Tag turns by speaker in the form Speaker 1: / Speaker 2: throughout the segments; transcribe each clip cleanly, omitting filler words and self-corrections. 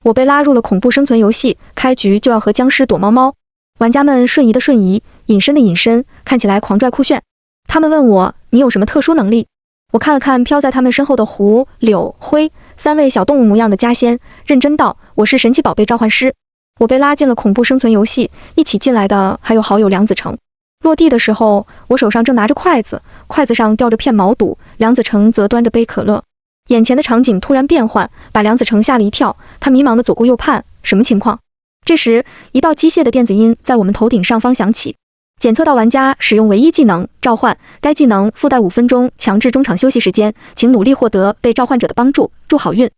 Speaker 1: 我被拉入了恐怖生存游戏，开局就要和僵尸躲猫猫。玩家们瞬移的瞬移，隐身的隐身，看起来狂拽酷炫。他们问我，你有什么特殊能力？我看了看飘在他们身后的胡、柳、灰三位小动物模样的家仙，认真道：我是神奇宝贝召唤师。我被拉进了恐怖生存游戏，一起进来的还有好友梁子成。落地的时候，我手上正拿着筷子，筷子上吊着片毛肚，梁子成则端着杯可乐。眼前的场景突然变换，把梁子成吓了一跳，他迷茫的左顾右盼，什么情况？这时，一道机械的电子音在我们头顶上方响起，检测到玩家使用唯一技能召唤，该技能附带5分钟强制中场休息时间，请努力获得被召唤者的帮助，祝好运。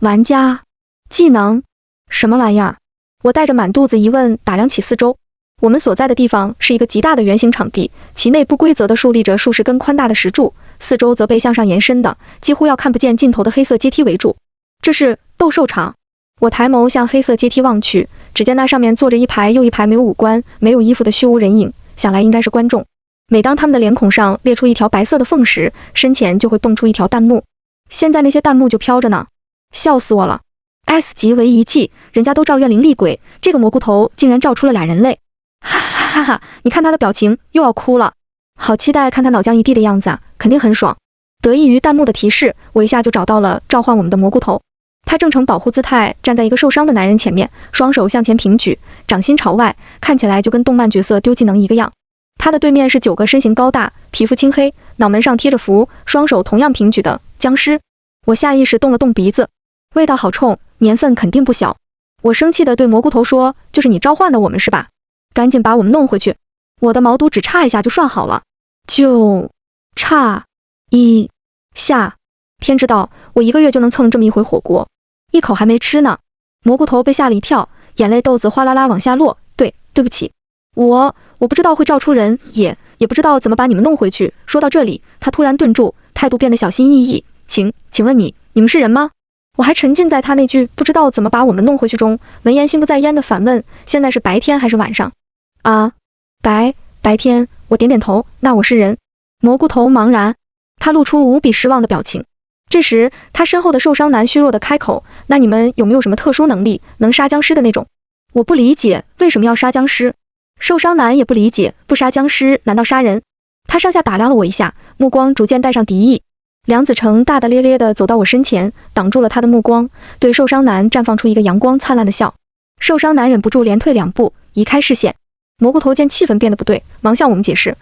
Speaker 1: 玩家技能什么玩意儿？我带着满肚子疑问打量起四周。我们所在的地方是一个极大的圆形场地，其内不规则地竖立着数十根宽大的石柱，四周则被向上延伸的几乎要看不见尽头的黑色阶梯围住。这是斗兽场。我抬眸向黑色阶梯望去，只见那上面坐着一排又一排没有五官、没有衣服的虚无人影，想来应该是观众。每当他们的脸孔上裂出一条白色的缝时，身前就会蹦出一条弹幕。现在那些弹幕就飘着呢，笑死我了。S 级为一技，人家都照怨灵厉鬼，这个蘑菇头竟然照出了俩人类。哈哈哈哈！你看他的表情，又要哭了。好期待看他脑浆一地的样子啊，肯定很爽。得益于弹幕的提示，我一下就找到了召唤我们的蘑菇头。他正呈保护姿态站在一个受伤的男人前面，双手向前平举，掌心朝外，看起来就跟动漫角色丢技能一个样。他的对面是9个身形高大、皮肤青黑、脑门上贴着符、双手同样平举的僵尸。我下意识动了动鼻子，味道好冲，年份肯定不小。我生气地对蘑菇头说：“就是你召唤的我们是吧？赶紧把我们弄回去！我的毛肚只差一下就涮好了，就差一下。天知道我1个月就能蹭这么一回火锅，一口还没吃呢。”蘑菇头被吓了一跳，眼泪豆子哗啦啦往下落。对不起，我不知道会照出人，也不知道怎么把你们弄回去。说到这里，他突然顿住，态度变得小心翼翼。请问你们是人吗？我还沉浸在他那句不知道怎么把我们弄回去中，闻言心不在焉的反问：现在是白天还是晚上？啊，白天。我点点头，那我是人。蘑菇头茫然，他露出无比失望的表情。这时，他身后的受伤男虚弱地开口：那你们有没有什么特殊能力，能杀僵尸的那种？我不理解为什么要杀僵尸。受伤男也不理解，不杀僵尸难道杀人？他上下打量了我一下，目光逐渐带上敌意。梁子成大大咧咧地走到我身前，挡住了他的目光，对受伤男绽放出一个阳光灿烂的笑。受伤男忍不住连退2步，移开视线。蘑菇头见气氛变得不对，忙向我们解释：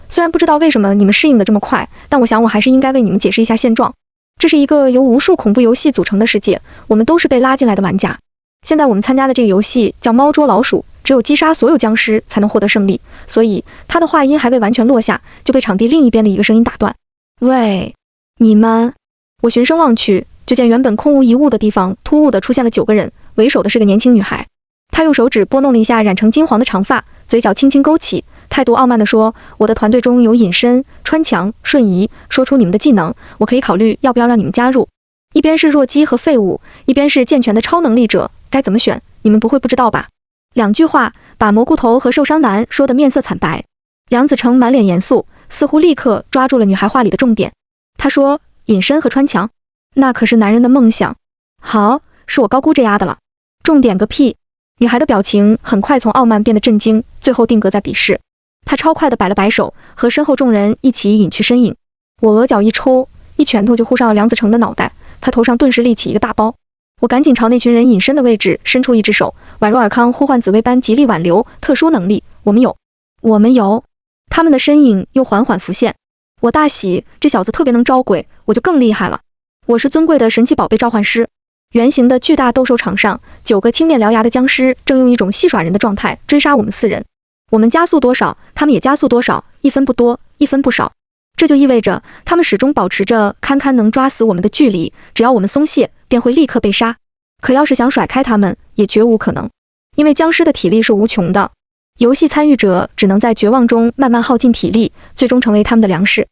Speaker 1: 虽然不知道为什么你们适应得这么快，但我想我还是应该为你们解释一下现状。这是一个由无数恐怖游戏组成的世界，我们都是被拉进来的玩家。现在我们参加的这个游戏叫猫捉老鼠，只有击杀所有僵尸才能获得胜利。所以他的话音还未完全落下，就被场地另一边的一个声音打断：喂，你们！我循声望去，就见原本空无一物的地方突兀地出现了9个人，为首的是个年轻女孩。她用手指拨弄了一下染成金黄的长发，嘴角轻轻勾起，态度傲慢地说：我的团队中有隐身、穿墙、瞬移，说出你们的技能，我可以考虑要不要让你们加入。一边是弱鸡和废物，一边是健全的超能力者，该怎么选？你们不会不知道吧？2句话把蘑菇头和受伤男说得面色惨白。梁子成满脸严肃，似乎立刻抓住了女孩话里的重点。他说：隐身和穿墙，那可是男人的梦想。好，是我高估这丫的了。重点个屁！女孩的表情很快从傲慢变得震惊，最后定格在鄙视。她超快地摆了摆手，和身后众人一起隐去身影。我额角一抽，一拳头就呼上了梁子成的脑袋，他头上顿时立起一个大包。我赶紧朝那群人隐身的位置伸出一只手，宛若尔康呼唤紫薇般极力挽留。特殊能力，我们有。他们的身影又缓缓浮现。我大喜，这小子特别能招鬼，我就更厉害了。我是尊贵的神奇宝贝召唤师。圆形的巨大斗兽场上，9个青面獠牙的僵尸正用一种戏耍人的状态追杀我们4人。我们加速多少，他们也加速多少，一分不多，一分不少。这就意味着他们始终保持着堪堪能抓死我们的距离，只要我们松懈，便会立刻被杀。可要是想甩开他们，也绝无可能，因为僵尸的体力是无穷的。游戏参与者只能在绝望中慢慢耗尽体力，最终成为他们的粮食。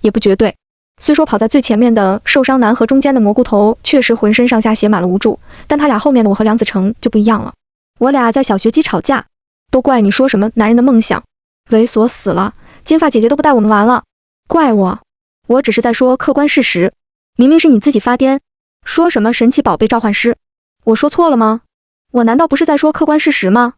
Speaker 1: 也不绝对。虽说跑在最前面的受伤男和中间的蘑菇头确实浑身上下写满了无助，但他俩后面的我和梁子成就不一样了。我俩在小学鸡吵架，都怪你说什么男人的梦想，猥琐死了，金发姐姐都不带我们玩了。怪我只是在说客观事实，明明是你自己发癫，说什么神奇宝贝召唤师，我说错了吗？我难道不是在说客观事实吗？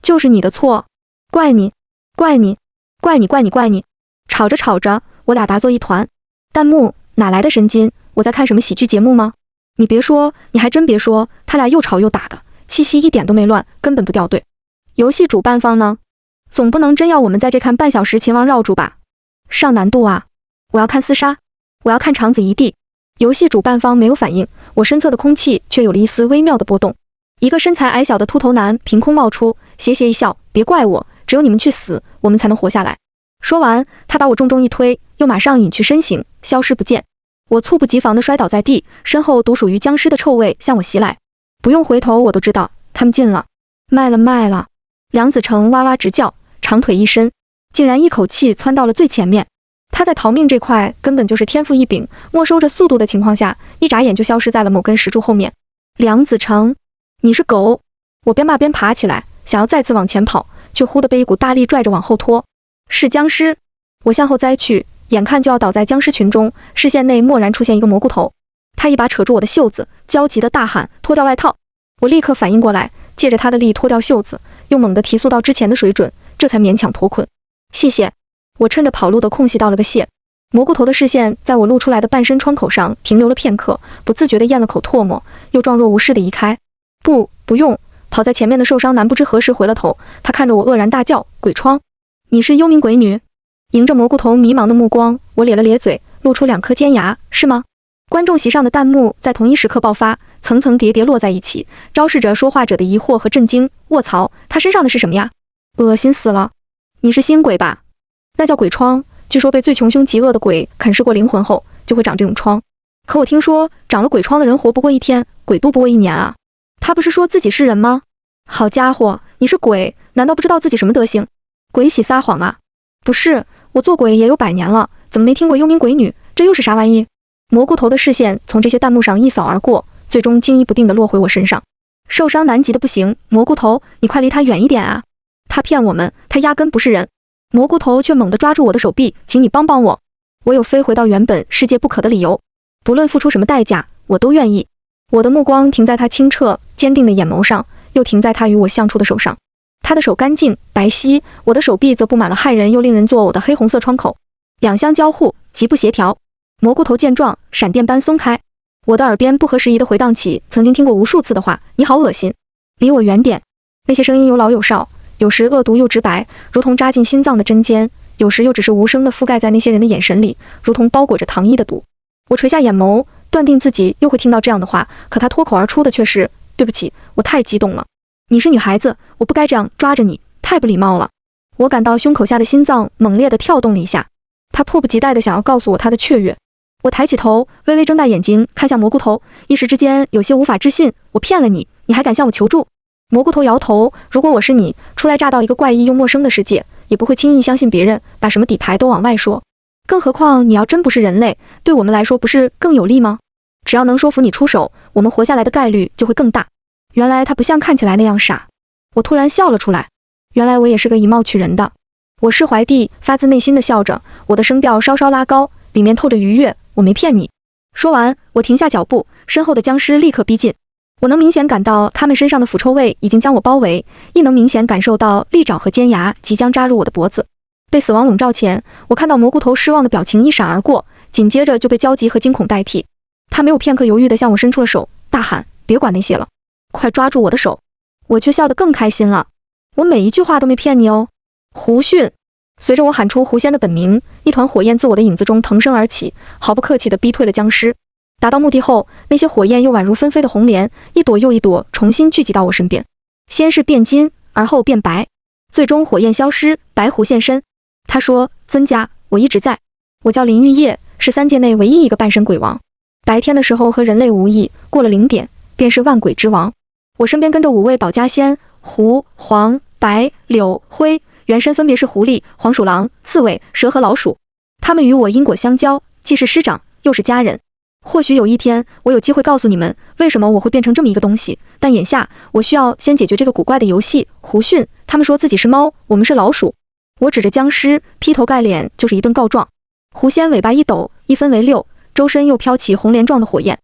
Speaker 1: 就是你的错，怪你，怪你，怪你，怪你，怪你。吵着吵着，我俩打作一团。弹幕哪来的神经？我在看什么喜剧节目吗？你别说，你还真别说，他俩又吵又打的，气息一点都没乱，根本不掉队。游戏主办方呢？总不能真要我们在这看半小时秦王绕柱吧？上难度啊！我要看厮杀，我要看肠子一地。游戏主办方没有反应，我身侧的空气却有了一丝微妙的波动。一个身材矮小的秃头男凭空冒出，斜斜一笑，别怪我，只有你们去死，我们才能活下来。说完，他把我重重一推，又马上隐去身形，消失不见。我猝不及防地摔倒在地，身后独属于僵尸的臭味向我袭来。不用回头，我都知道他们进了，卖了卖了。梁子成哇哇直叫，长腿一伸，竟然一口气窜到了最前面。他在逃命这块根本就是天赋异禀，没收着速度的情况下，一眨眼就消失在了某根石柱后面。梁子成，你是狗！我边骂边爬起来，想要再次往前跑，却忽地被一股大力拽着往后拖。是僵尸！我向后栽去，眼看就要倒在僵尸群中，视线内蓦然出现一个蘑菇头。他一把扯住我的袖子，焦急地大喊：“脱掉外套！”我立刻反应过来，借着他的力脱掉袖子，又猛地提速到之前的水准，这才勉强脱困。谢谢。我趁着跑路的空隙道了个谢。蘑菇头的视线在我露出来的半身窗口上停留了片刻，不自觉地咽了口唾沫，又状若无事地移开。不用。跑在前面的受伤男不知何时回了头，他看着我愕然大叫：“鬼窗！你是幽冥鬼女？”迎着蘑菇头迷茫的目光，我咧了咧嘴，露出2颗尖牙：“是吗？”观众席上的弹幕在同一时刻爆发，层层叠叠落在一起，昭示着说话者的疑惑和震惊。卧槽，他身上的是什么呀？恶心死了！你是新鬼吧？那叫鬼窗，据说被最穷凶极恶的鬼啃噬过灵魂后，就会长这种疮。可我听说，长了鬼疮的人活不过1天，鬼度不过1年啊！他不是说自己是人吗？好家伙，你是鬼，难道不知道自己什么德行？鬼喜撒谎啊！不是，我做鬼也有100年了，怎么没听过幽冥鬼女？这又是啥玩意？蘑菇头的视线从这些弹幕上一扫而过，最终惊疑不定地落回我身上。受伤难急的不行，蘑菇头，你快离他远一点啊！他骗我们，他压根不是人。蘑菇头却猛地抓住我的手臂，请你帮帮我，我有飞回到原本世界不可的理由，不论付出什么代价，我都愿意。我的目光停在他清澈坚定的眼眸上，又停在他与我相触的手上。他的手干净白皙，我的手臂则布满了骇人又令人作呕的黑红色创口，两相交互，极不协调。蘑菇头见状，闪电般松开。我的耳边不合时宜地回荡起曾经听过无数次的话：你好恶心，离我远点。那些声音有老有少，有时恶毒又直白，如同扎进心脏的针尖，有时又只是无声地覆盖在那些人的眼神里，如同包裹着糖衣的毒。我垂下眼眸，断定自己又会听到这样的话，可他脱口而出的却是：对不起，我太激动了。你是女孩子，我不该这样抓着你，太不礼貌了。我感到胸口下的心脏猛烈地跳动了一下，他迫不及待地想要告诉我他的雀跃。我抬起头，微微睁大眼睛看向蘑菇头，一时之间有些无法置信，我骗了你，你还敢向我求助？蘑菇头摇头，如果我是你，初来乍到一个怪异又陌生的世界，也不会轻易相信别人，把什么底牌都往外说。更何况你要真不是人类，对我们来说不是更有利吗？只要能说服你出手，我们活下来的概率就会更大。原来他不像看起来那样傻。我突然笑了出来，原来我也是个以貌取人的。我释怀地发自内心的笑着，我的声调稍稍拉高，里面透着愉悦，我没骗你。说完，我停下脚步，身后的僵尸立刻逼近。我能明显感到他们身上的腐臭味已经将我包围，亦能明显感受到利爪和尖牙即将扎入我的脖子。被死亡笼罩前，我看到蘑菇头失望的表情一闪而过，紧接着就被焦急和惊恐代替。他没有片刻犹豫地向我伸出了手，大喊：别管那些了，快抓住我的手。我却笑得更开心了，我每一句话都没骗你哦。胡迅。随着我喊出狐仙的本名，一团火焰自我的影子中腾升而起，毫不客气地逼退了僵尸。达到目的后，那些火焰又宛如纷飞的红莲，一朵又一朵重新聚集到我身边。先是变金，而后变白，最终火焰消失，白狐现身。他说：尊家，我一直在。我叫林玉叶，是3界内唯一一个半身鬼王。白天的时候和人类无异，过了0点便是万鬼之王。我身边跟着5位保家仙，狐、黄、白、柳、灰，原身分别是狐狸、黄鼠狼、刺猬、蛇和老鼠。他们与我因果相交，既是师长，又是家人。或许有一天，我有机会告诉你们，为什么我会变成这么一个东西。但眼下，我需要先解决这个古怪的游戏。胡迅，他们说自己是猫，我们是老鼠。我指着僵尸，劈头盖脸就是一顿告状。狐仙尾巴一抖，一分为6，周身又飘起红莲状的火焰。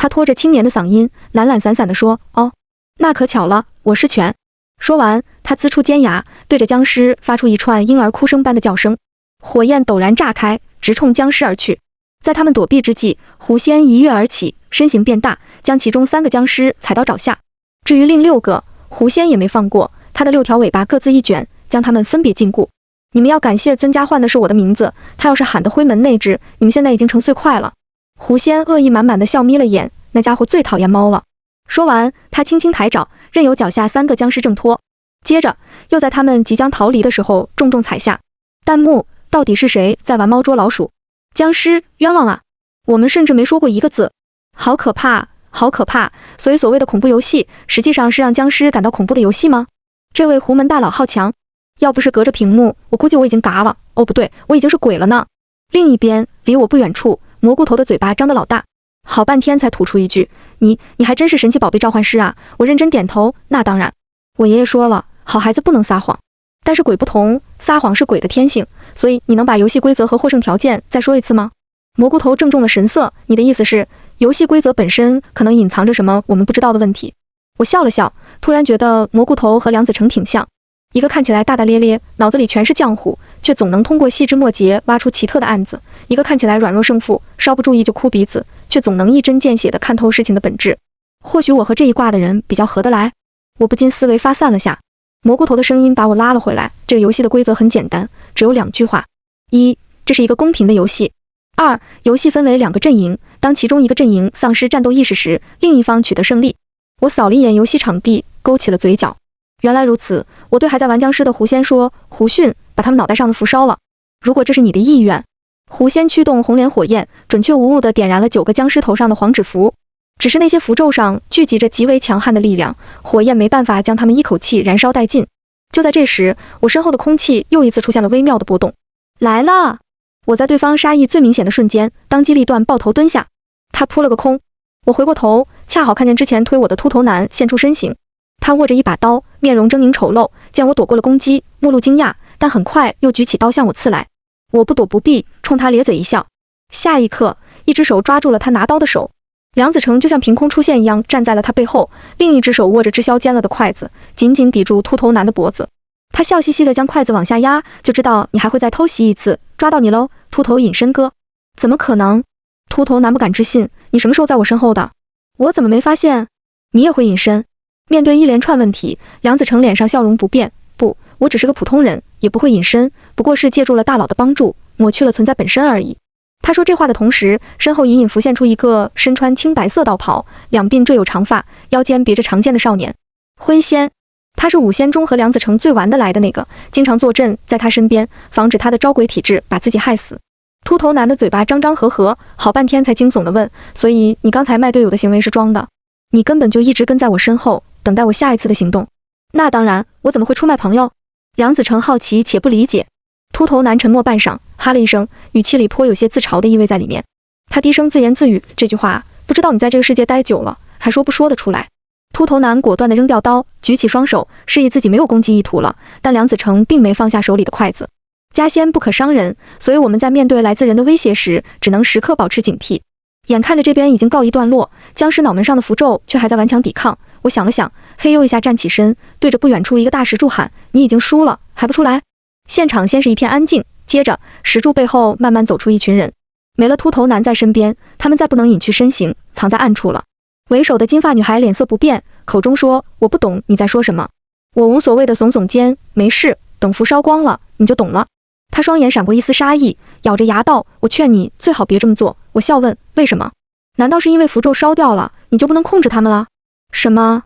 Speaker 1: 他拖着青年的嗓音，懒懒散散地说：“哦，那可巧了，我是犬。”说完，他呲出尖牙，对着僵尸发出一串婴儿哭声般的叫声。火焰陡然炸开，直冲僵尸而去。在他们躲避之际，狐仙一跃而起，身形变大，将其中3个僵尸踩到爪下。至于另6个，狐仙也没放过，他的6条尾巴各自一卷，将他们分别禁锢。你们要感谢曾家唤的是我的名字，他要是喊的灰门那只，你们现在已经成碎块了。狐仙恶意满满的笑眯了眼，那家伙最讨厌猫了。说完，他轻轻抬爪，任由脚下3个僵尸挣脱，接着又在他们即将逃离的时候重重踩下。弹幕：到底是谁在玩猫捉老鼠？僵尸，冤枉啊！我们甚至没说过一个字，好可怕，好可怕！所以所谓的恐怖游戏，实际上是让僵尸感到恐怖的游戏吗？这位狐门大佬好强，要不是隔着屏幕，我估计我已经嘎了。哦，不对，我已经是鬼了呢。另一边，离我不远处，蘑菇头的嘴巴张得老大，好半天才吐出一句：“你还真是神奇宝贝召唤师啊！”我认真点头，那当然。我爷爷说了，好孩子不能撒谎。但是鬼不同，撒谎是鬼的天性，所以你能把游戏规则和获胜条件再说一次吗？蘑菇头正中了神色，你的意思是，游戏规则本身可能隐藏着什么我们不知道的问题？我笑了笑，突然觉得蘑菇头和梁子成挺像，一个看起来大大咧咧，脑子里全是浆糊，却总能通过细枝末节挖出奇特的案子；一个看起来软弱胜负，稍不注意就哭鼻子，却总能一针见血地看透事情的本质。或许我和这一挂的人比较合得来，我不禁思维发散了下。蘑菇头的声音把我拉了回来。这个游戏的规则很简单，只有2句话：一，这是一个公平的游戏；二，游戏分为2个阵营，当其中一个阵营丧失战斗意识时，另一方取得胜利。我扫了一眼游戏场地，勾起了嘴角。原来如此，我对还在玩僵尸的狐仙说：“狐训，把他们脑袋上的符烧了。如果这是你的意愿。”狐仙驱动红莲火焰，准确无误地点燃了9个僵尸头上的黄纸符。只是那些符咒上聚集着极为强悍的力量，火焰没办法将它们一口气燃烧殆尽。就在这时，我身后的空气又一次出现了微妙的波动。来了！我在对方杀意最明显的瞬间，当机立断抱头蹲下，他扑了个空。我回过头，恰好看见之前推我的秃头男现出身形。他握着一把刀，面容狰狞丑陋，见我躲过了攻击，目露惊讶，但很快又举起刀向我刺来。我不躲不避，冲他咧嘴一笑。下一刻，一只手抓住了他拿刀的手。梁子成就像凭空出现一样站在了他背后，另一只手握着支削尖了的筷子，紧紧抵住秃头男的脖子。他笑嘻嘻地将筷子往下压，就知道你还会再偷袭一次，抓到你喽，秃头隐身哥。怎么可能？秃头男不敢置信，你什么时候在我身后的？我怎么没发现？你也会隐身？面对一连串问题，梁子成脸上笑容不变。不，我只是个普通人，也不会隐身，不过是借助了大佬的帮助，抹去了存在本身而已。他说这话的同时，身后隐隐浮现出一个身穿青白色道袍，两鬓缀有长发，腰间别着长剑的少年。灰仙，他是5仙中和梁子成最玩得来的那个，经常坐镇在他身边，防止他的招鬼体质把自己害死。秃头男的嘴巴张张合合，好半天才惊悚地问：所以你刚才卖队友的行为是装的？你根本就一直跟在我身后，等待我下一次的行动？那当然，我怎么会出卖朋友？梁子成好奇且不理解。秃头男沉默半晌，哈了一声，语气里颇有些自嘲的意味在里面。他低声自言自语：这句话，不知道你在这个世界待久了，还说不说得出来。秃头男果断地扔掉刀，举起双手，示意自己没有攻击意图了。但梁子成并没放下手里的筷子。家仙不可伤人，所以我们在面对来自人的威胁时，只能时刻保持警惕。眼看着这边已经告一段落，僵尸脑门上的符咒却还在顽强抵抗。我想了想，嘿呦一下站起身，对着不远处一个大石柱喊：你已经输了，还不出来？现场先是一片安静，接着石柱背后慢慢走出一群人。没了秃头男在身边，他们再不能隐去身形，藏在暗处了。为首的金发女孩脸色不变，口中说：我不懂你在说什么。我无所谓的耸耸肩，没事，等符烧光了你就懂了。她双眼闪过一丝杀意，咬着牙道：我劝你最好别这么做。我笑问：为什么？难道是因为符咒烧掉了，你就不能控制他们了？什么？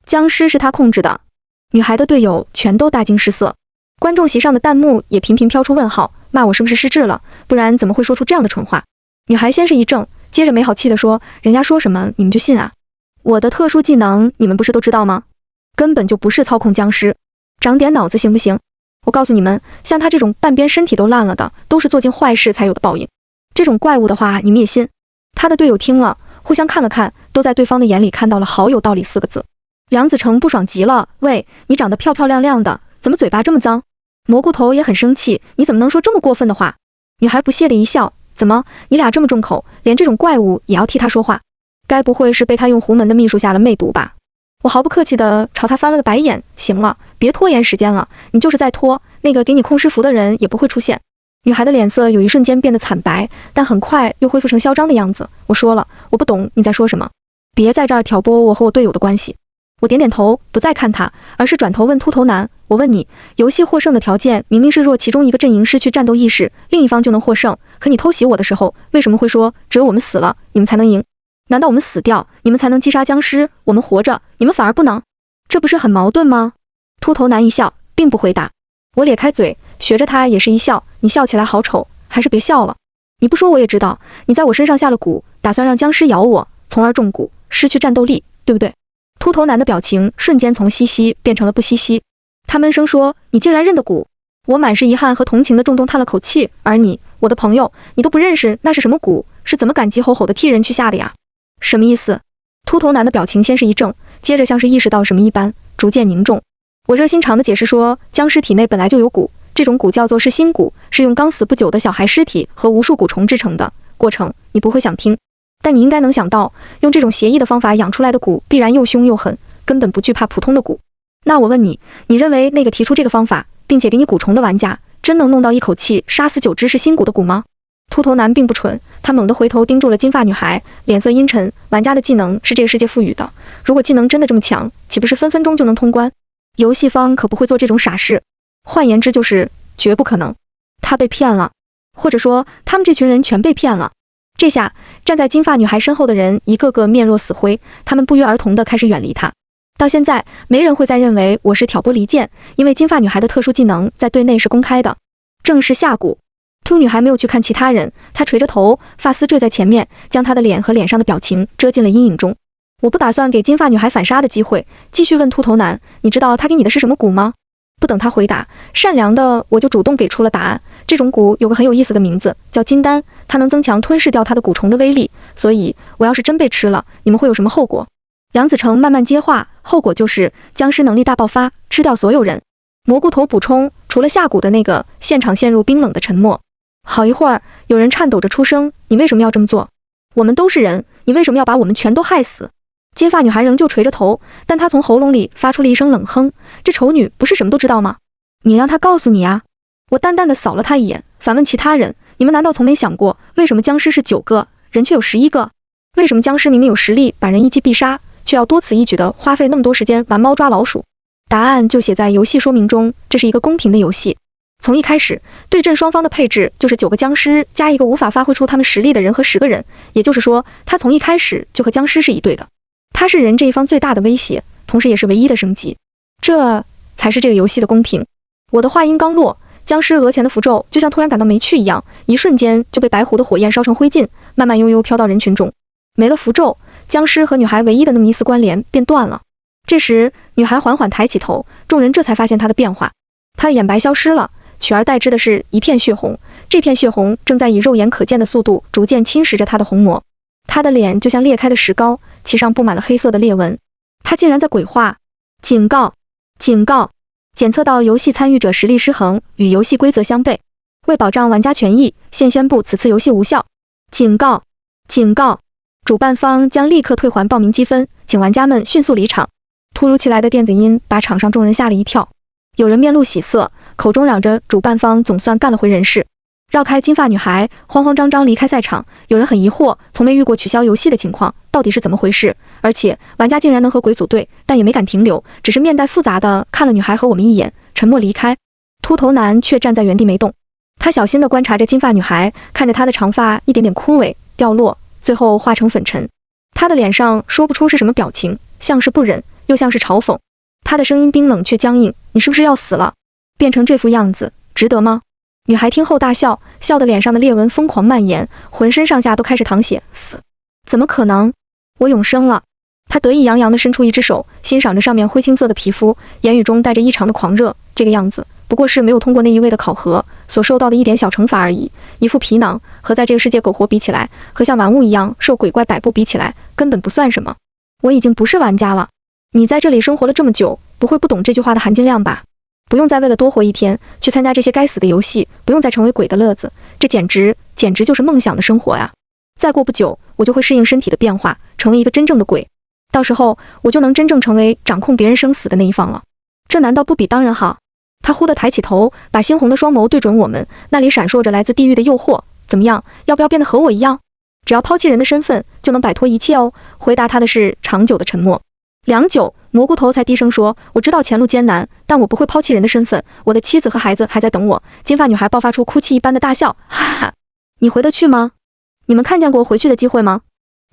Speaker 1: 僵尸是他控制的？女孩的队友全都大惊失色，观众席上的弹幕也频频飘出问号，骂我是不是失智了，不然怎么会说出这样的蠢话？女孩先是一怔，接着没好气地说：人家说什么你们就信啊？我的特殊技能你们不是都知道吗？根本就不是操控僵尸，长点脑子行不行？我告诉你们，像他这种半边身体都烂了的，都是做尽坏事才有的报应。这种怪物的话你们也信？他的队友听了，互相看了看，都在对方的眼里看到了好有道理4个字。梁子成不爽极了：喂，你长得漂漂亮亮的，怎么嘴巴这么脏？蘑菇头也很生气，你怎么能说这么过分的话？女孩不屑地一笑：怎么，你俩这么重口，连这种怪物也要替他说话？该不会是被他用胡门的秘书下了魅毒吧？我毫不客气地朝他翻了个白眼。行了，别拖延时间了，你就是在拖，那个给你控尸符的人也不会出现。女孩的脸色有一瞬间变得惨白，但很快又恢复成嚣张的样子。我说了，我不懂你在说什么，别在这儿挑拨我和我队友的关系。我点点头，不再看他，而是转头问秃头男，我问你，游戏获胜的条件明明是若其中一个阵营失去战斗意识，另一方就能获胜，可你偷袭我的时候，为什么会说只有我们死了，你们才能赢？难道我们死掉，你们才能击杀僵尸，我们活着，你们反而不能？这不是很矛盾吗？秃头男一笑，并不回答。我咧开嘴，学着他也是一笑，你笑起来好丑，还是别笑了。你不说我也知道，你在我身上下了蛊，打算让僵尸咬我，从而中蛊，失去战斗力，对不对？秃头男的表情瞬间从嘻嘻变成了不嘻嘻。他闷声说，你竟然认得蛊？我满是遗憾和同情的重重叹了口气，而你，我的朋友，你都不认识，那是什么蛊？是怎么感激吼吼的替人去下的呀？什么意思？秃头男的表情先是一怔，接着像是意识到什么一般，逐渐凝重。我热心肠的解释说，僵尸体内本来就有蛊，这种蛊叫做是心蛊，是用刚死不久的小孩尸体和无数蛊虫制成的。过程你不会想听，但你应该能想到，用这种邪异的方法养出来的蛊必然又凶又狠，根本不惧怕普通的蛊。那我问你，你认为那个提出这个方法，并且给你蛊虫的玩家，真能弄到一口气杀死9只是心蛊的蛊吗？秃头男并不蠢，他猛地回头盯住了金发女孩，脸色阴沉。玩家的技能是这个世界赋予的，如果技能真的这么强，岂不是分分钟就能通关？游戏方可不会做这种傻事，换言之就是绝不可能。他被骗了，或者说他们这群人全被骗了。这下站在金发女孩身后的人一个个面若死灰，他们不约而同地开始远离她。到现在没人会再认为我是挑拨离间，因为金发女孩的特殊技能在队内是公开的，正是下蛊。秃女孩没有去看其他人，她垂着头，发丝坠在前面，将她的脸和脸上的表情遮进了阴影中。我不打算给金发女孩反杀的机会，继续问秃头男，你知道他给你的是什么蛊吗？不等他回答，善良的我就主动给出了答案。这种蛊有个很有意思的名字，叫金丹，它能增强吞噬掉它的蛊虫的威力，所以我要是真被吃了，你们会有什么后果？梁子成慢慢接话，后果就是僵尸能力大爆发，吃掉所有人。蘑菇头补充，除了下蛊的那个，现场陷入冰冷的沉默。好一会儿，有人颤抖着出声，你为什么要这么做？我们都是人，你为什么要把我们全都害死？金发女孩仍旧垂着头，但她从喉咙里发出了一声冷哼，这丑女不是什么都知道吗？你让她告诉你啊。我淡淡的扫了她一眼，反问其他人，你们难道从没想过，为什么僵尸是9个，人却有11个？为什么僵尸明明有实力把人一击必杀，却要多此一举的花费那么多时间玩猫抓老鼠？答案就写在游戏说明中，这是一个公平的游戏。从一开始，对阵双方的配置就是9个僵尸加一个无法发挥出他们实力的人和10个人，也就是说，他从一开始就和僵尸是一队的。他是人这一方最大的威胁，同时也是唯一的升级，这才是这个游戏的公平。我的话音刚落，僵尸额前的符咒就像突然感到没趣一样，一瞬间就被白狐的火焰烧成灰烬，慢慢悠悠飘到人群中。没了符咒，僵尸和女孩唯一的那么一丝关联便断了。这时，女孩缓缓抬起头，众人这才发现她的变化，她的眼白消失了，取而代之的是一片血红，这片血红正在以肉眼可见的速度逐渐侵蚀着她的虹膜。她的脸就像裂开的石膏，其上布满了黑色的裂纹。她竟然在鬼话！警告！警告！检测到游戏参与者实力失衡，与游戏规则相悖。为保障玩家权益，现宣布此次游戏无效。警告！警告！主办方将立刻退还报名积分，请玩家们迅速离场。突如其来的电子音把场上众人吓了一跳，有人面露喜色，口中嚷着主办方总算干了回人事。绕开金发女孩，慌慌张张离开赛场。有人很疑惑，从没遇过取消游戏的情况，到底是怎么回事？而且玩家竟然能和鬼组队，但也没敢停留，只是面带复杂的看了女孩和我们一眼，沉默离开。秃头男却站在原地没动，他小心地观察着金发女孩，看着她的长发一点点枯萎掉落，最后化成粉尘。他的脸上说不出是什么表情，像是不忍，又像是嘲讽。他的声音冰冷却僵硬，你是不是要死了？变成这副样子，值得吗？女孩听后大笑，笑得脸上的裂纹疯狂蔓延，浑身上下都开始淌血。死？怎么可能？我永生了！她得意洋洋地伸出一只手，欣赏着上面灰青色的皮肤，言语中带着异常的狂热。这个样子，不过是没有通过那一位的考核所受到的一点小惩罚而已。一副皮囊，和在这个世界苟活比起来，和像玩物一样受鬼怪摆布比起来，根本不算什么。我已经不是玩家了。你在这里生活了这么久，不会不懂这句话的含金量吧？不用再为了多活一天去参加这些该死的游戏，不用再成为鬼的乐子，这简直就是梦想的生活呀！再过不久，我就会适应身体的变化，成为一个真正的鬼。到时候我就能真正成为掌控别人生死的那一方了。这难道不比当然好？他忽地抬起头，把猩红的双眸对准我们，那里闪烁着来自地狱的诱惑。怎么样，要不要变得和我一样？只要抛弃人的身份，就能摆脱一切哦。回答他的是长久的沉默。良久，蘑菇头才低声说：“我知道前路艰难，但我不会抛弃人的身份。我的妻子和孩子还在等我。”金发女孩爆发出哭泣一般的大笑，哈哈！你回得去吗？你们看见过回去的机会吗？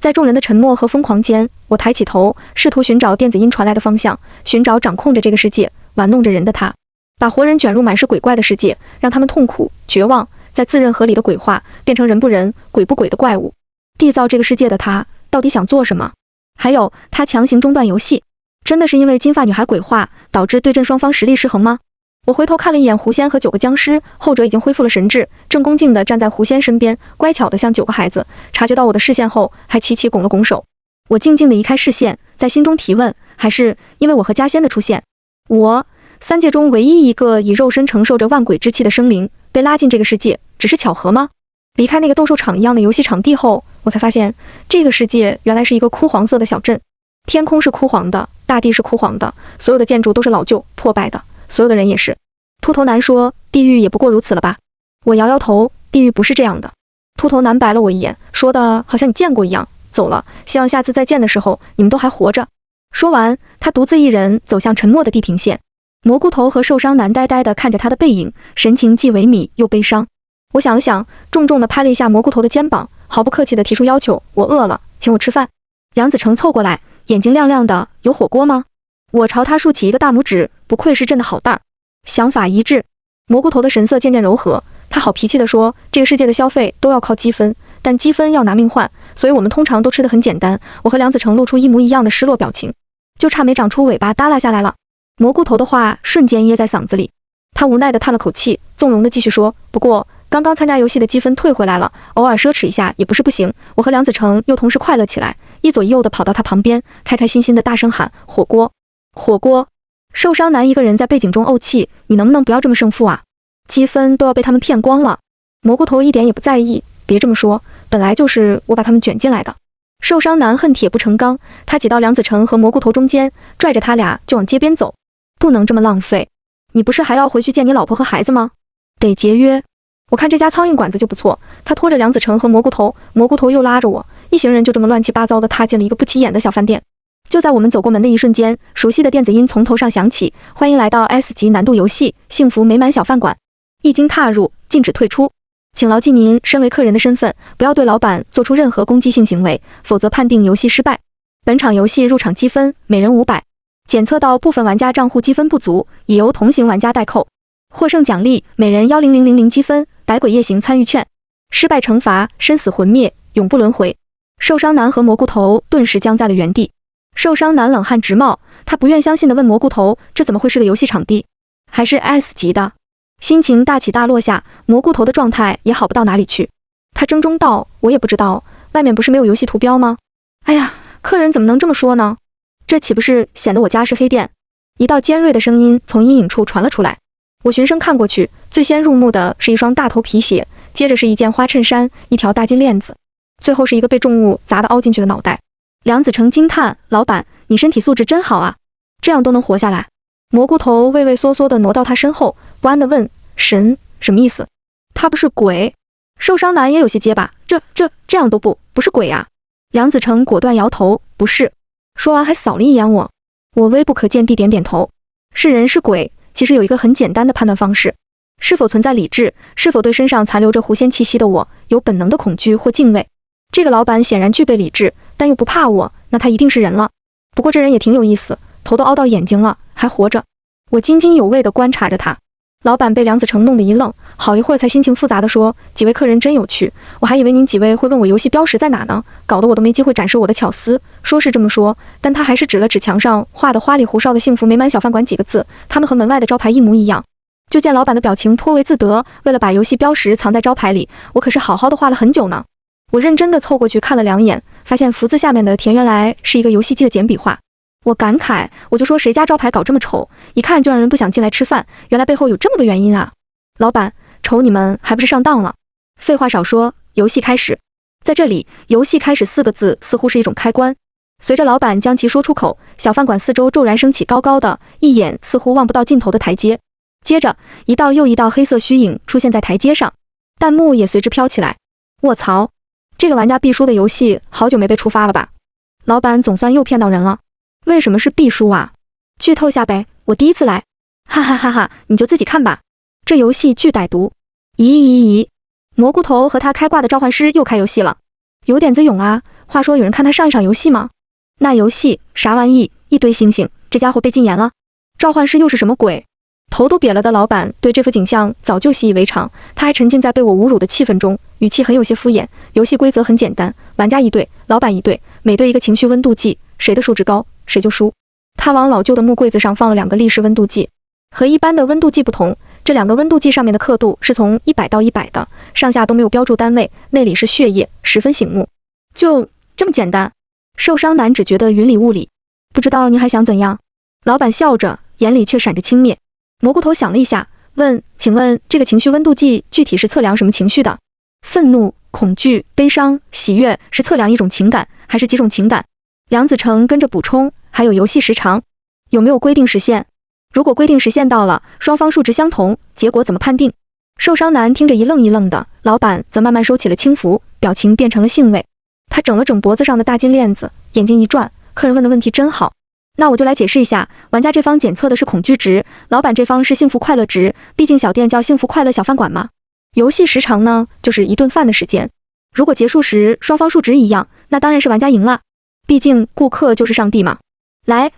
Speaker 1: 在众人的沉默和疯狂间，我抬起头，试图寻找电子音传来的方向，寻找掌控着这个世界、玩弄着人的他，把活人卷入满是鬼怪的世界，让他们痛苦、绝望，在自认合理的鬼化，变成人不人、鬼不鬼的怪物。缔造这个世界的他，到底想做什么？还有，他强行中断游戏，真的是因为金发女孩鬼话导致对阵双方实力失衡吗？我回头看了一眼狐仙和9个僵尸，后者已经恢复了神智，正恭敬地站在狐仙身边，乖巧地像9个孩子。察觉到我的视线后，还齐齐拱了拱手。我静静地移开视线，在心中提问：还是因为我和家仙的出现，我3界中唯一一个以肉身承受着万鬼之气的生灵，被拉进这个世界，只是巧合吗？离开那个斗兽场一样的游戏场地后，我才发现这个世界原来是一个枯黄色的小镇。天空是枯黄的，大地是枯黄的，所有的建筑都是老旧破败的，所有的人也是。秃头男说：“地狱也不过如此了吧？”我摇摇头，地狱不是这样的。秃头男白了我一眼，说的好像你见过一样。走了，希望下次再见的时候你们都还活着。说完，他独自一人走向沉默的地平线。蘑菇头和受伤男呆呆地看着他的背影，神情既萎靡又悲伤。我想了想，重重地拍了一下蘑菇头的肩膀，毫不客气地提出要求：“我饿了，请我吃饭。”梁子成凑过来，眼睛亮亮的：“有火锅吗？”我朝他竖起一个大拇指，不愧是朕的好蛋儿，想法一致。蘑菇头的神色渐渐柔和，他好脾气地说：“这个世界的消费都要靠积分，但积分要拿命换，所以我们通常都吃得很简单。”我和梁子成露出一模一样的失落表情，就差没长出尾巴耷拉下来了。蘑菇头的话瞬间噎在嗓子里，他无奈地叹了口气，纵容地继续说：“不过刚刚参加游戏的积分退回来了，偶尔奢侈一下也不是不行。”我和梁子成又同时快乐起来，一左一右地跑到他旁边，开开心心地大声喊：“火锅！火锅！”受伤男一个人在背景中怄气：“你能不能不要这么胜负啊？积分都要被他们骗光了。”蘑菇头一点也不在意：“别这么说，本来就是我把他们卷进来的。”受伤男恨铁不成钢，他挤到梁子成和蘑菇头中间，拽着他俩就往街边走：“不能这么浪费，你不是还要回去见你老婆和孩子吗？得节约。”我看这家苍蝇馆子就不错，他拖着梁子成和蘑菇头，蘑菇头又拉着我，一行人就这么乱七八糟地踏进了一个不起眼的小饭店。就在我们走过门的一瞬间，熟悉的电子音从头上响起：“欢迎来到 S 级难度游戏幸福美满小饭馆，一经踏入，禁止退出。请牢记您身为客人的身份，不要对老板做出任何攻击性行为，否则判定游戏失败。本场游戏入场积分每人500，检测到部分玩家账户积分不足，已由同行玩家代扣。获胜奖励每人10000积分，百鬼夜行参与券。失败惩罚身死魂灭，永不轮回。”受伤男和蘑菇头顿时僵在了原地。受伤男冷汗直冒，他不愿相信地问蘑菇头：“这怎么会是个游戏场地？还是 S 级的？”心情大起大落下，蘑菇头的状态也好不到哪里去。他怔中道：“我也不知道，外面不是没有游戏图标吗？”哎呀，客人怎么能这么说呢？这岂不是显得我家是黑店？一道尖锐的声音从阴影处传了出来。我循声看过去，最先入目的是一双大头皮鞋，接着是一件花衬衫，一条大金链子，最后是一个被重物砸得凹进去的脑袋。梁子成惊叹：“老板，你身体素质真好啊，这样都能活下来。”蘑菇头畏畏缩缩地挪到他身后，不安地问：“神什么意思？他不是鬼？”受伤男也有些结巴：“这样都不是鬼啊？”梁子成果断摇头：“不是。”说完还扫了一眼我，我微不可见地点点头。是人是鬼，其实有一个很简单的判断方式：是否存在理智，是否对身上残留着狐仙气息的我有本能的恐惧或敬畏。这个老板显然具备理智，但又不怕我，那他一定是人了。不过这人也挺有意思，头都凹到眼睛了，还活着。我津津有味地观察着他。老板被梁子成弄得一愣，好一会儿才心情复杂地说：“几位客人真有趣，我还以为您几位会问我游戏标识在哪呢，搞得我都没机会展示我的巧思。”说是这么说，但他还是指了指墙上画的花里胡哨的幸福美满小饭馆几个字，他们和门外的招牌一模一样。就见老板的表情颇为自得，为了把游戏标识藏在招牌里，我可是好好的画了很久呢。我认真地凑过去看了2眼，发现福字下面的田原来是一个游戏机的简笔画。我感慨，我就说谁家招牌搞这么丑，一看就让人不想进来吃饭，原来背后有这么个原因啊。老板，瞅你们还不是上当了。废话少说，游戏开始。在这里，游戏开始4个字似乎是一种开关。随着老板将其说出口，小饭馆四周骤然升起高高的、一眼似乎望不到尽头的台阶。接着，一道又一道黑色虚影出现在台阶上，弹幕也随之飘起来。卧槽，这个玩家必输的游戏好久没被触发了吧？老板总算又骗到人了。为什么是必输啊？剧透下呗，我第一次来。哈哈哈哈，你就自己看吧。这游戏巨歹毒。咦，蘑菇头和他开挂的召唤师又开游戏了，有点子勇啊。话说有人看他上一场游戏吗？那游戏啥玩意？一堆星星，这家伙被禁言了。召唤师又是什么鬼？头都瘪了的老板对这幅景象早就习以为常，他还沉浸在被我侮辱的气氛中，语气很有些敷衍。游戏规则很简单，玩家一队，老板一队，每队一个情绪温度计，谁的数值高，谁就输。他往老旧的木柜子上放了2个立式温度计，和一般的温度计不同，这2个温度计上面的刻度是从100到100的，上下都没有标注单位，内里是血液，十分醒目。就这么简单。受伤男只觉得云里雾里，不知道您还想怎样？老板笑着，眼里却闪着轻蔑。蘑菇头想了一下，问：请问这个情绪温度计具体是测量什么情绪的？愤怒、恐惧、悲伤、喜悦，是测量一种情感，还是几种情感？梁子成跟着补充，还有游戏时长，有没有规定时限？如果规定时限到了，双方数值相同，结果怎么判定？受伤男听着一愣一愣的，老板则慢慢收起了轻浮，表情变成了兴味。他整了整脖子上的大金链子，眼睛一转，客人问的问题真好。那我就来解释一下，玩家这方检测的是恐惧值，老板这方是幸福快乐值，毕竟小店叫幸福快乐小饭馆嘛。游戏时长呢，就是一顿饭的时间。如果结束时双方数值一样，那当然是玩家赢了，毕竟顾客就是上帝嘛。来，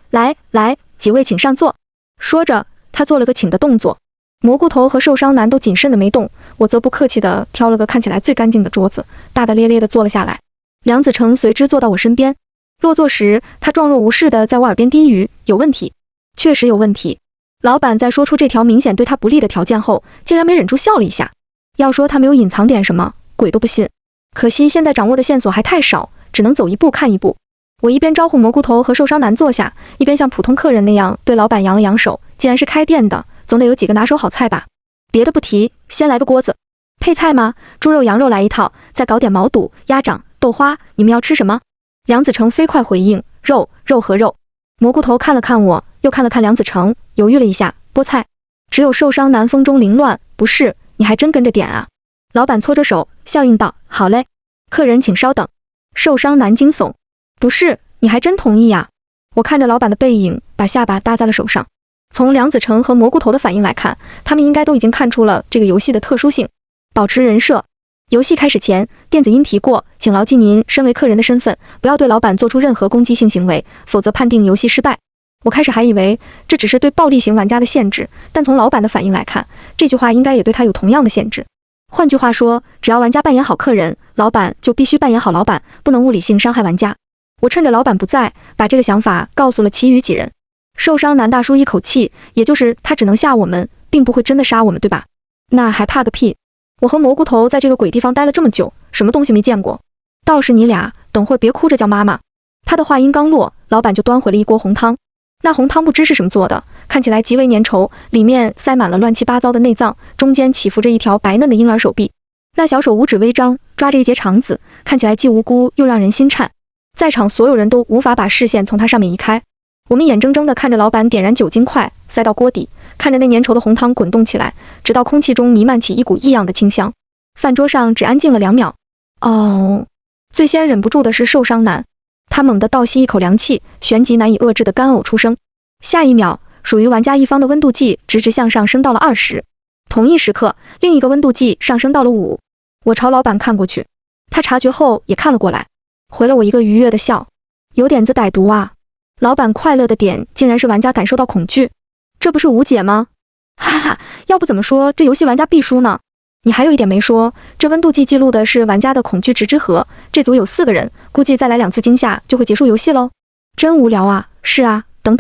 Speaker 1: 几位请上座。说着，他做了个请的动作。蘑菇头和受伤男都谨慎的没动，我则不客气的挑了个看起来最干净的桌子，大大咧咧的坐了下来。梁子成随之坐到我身边，落座时，他状若无事的在我耳边低语：有问题。确实有问题。老板在说出这条明显对他不利的条件后，竟然没忍住笑了一下。要说他没有隐藏点什么，鬼都不信。可惜现在掌握的线索还太少，只能走一步看一步。我一边招呼蘑菇头和受伤男坐下，一边像普通客人那样对老板扬了扬手。既然是开店的，总得有几个拿手好菜吧。别的不提，先来个锅子。配菜吗？猪肉、羊肉来一套，再搞点毛肚、鸭掌、豆花。你们要吃什么？梁子成飞快回应：肉和肉。蘑菇头看了看我，又看了看梁子成，犹豫了一下，菠菜。只有受伤男风中凌乱，不是，你还真跟着点啊。老板搓着手，笑应道：好嘞。客人请稍等。受伤男惊悚：不是，你还真同意呀？我看着老板的背影，把下巴搭在了手上。从梁子成和蘑菇头的反应来看，他们应该都已经看出了这个游戏的特殊性。保持人设。游戏开始前，电子音提过，请牢记您身为客人的身份，不要对老板做出任何攻击性行为，否则判定游戏失败。我开始还以为这只是对暴力型玩家的限制，但从老板的反应来看，这句话应该也对他有同样的限制。换句话说，只要玩家扮演好客人，老板就必须扮演好老板，不能物理性伤害玩家。我趁着老板不在，把这个想法告诉了其余几人。受伤男大叔一口气，也就是他只能吓我们，并不会真的杀我们，对吧？那还怕个屁！我和蘑菇头在这个鬼地方待了这么久，什么东西没见过？倒是你俩，等会儿别哭着叫妈妈。他的话音刚落，老板就端回了一锅红汤。那红汤不知是什么做的，看起来极为粘稠，里面塞满了乱七八糟的内脏，中间起伏着一条白嫩的婴儿手臂。那小手五指微张，抓着一截肠子，看起来既无辜又让人心颤。在场所有人都无法把视线从它上面移开。我们眼睁睁地看着老板点燃酒精块，塞到锅底，看着那粘稠的红汤滚动起来，直到空气中弥漫起一股异样的清香。饭桌上只安静了2秒。哦，最先忍不住的是受伤男，他猛地倒吸一口凉气，旋即难以遏制的干呕出声。下一秒，属于玩家一方的温度计直直向上升到了20。同一时刻，另一个温度计上升到了5。我朝老板看过去，他察觉后也看了过来，回了我一个愉悦的笑。有点子歹毒啊！老板快乐的点竟然是玩家感受到恐惧，这不是无解吗？哈哈，要不怎么说这游戏玩家必输呢？你还有一点没说，这温度计记录的是玩家的恐惧值之和，这组有4个人，估计再来2次惊吓就会结束游戏喽。真无聊啊！是啊，等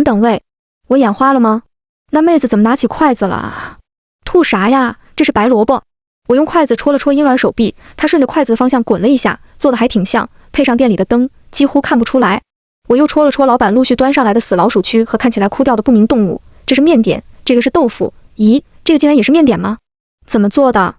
Speaker 1: 等喂，我眼花了吗？那妹子怎么拿起筷子了？吐啥呀？这是白萝卜。我用筷子戳了戳婴儿手臂，他顺着筷子的方向滚了一下，做的还挺像，配上店里的灯，几乎看不出来。我又戳了戳老板陆续端上来的死老鼠蛆和看起来枯掉的不明动物，这是面点，这个是豆腐。咦，这个竟然也是面点吗？怎么做的？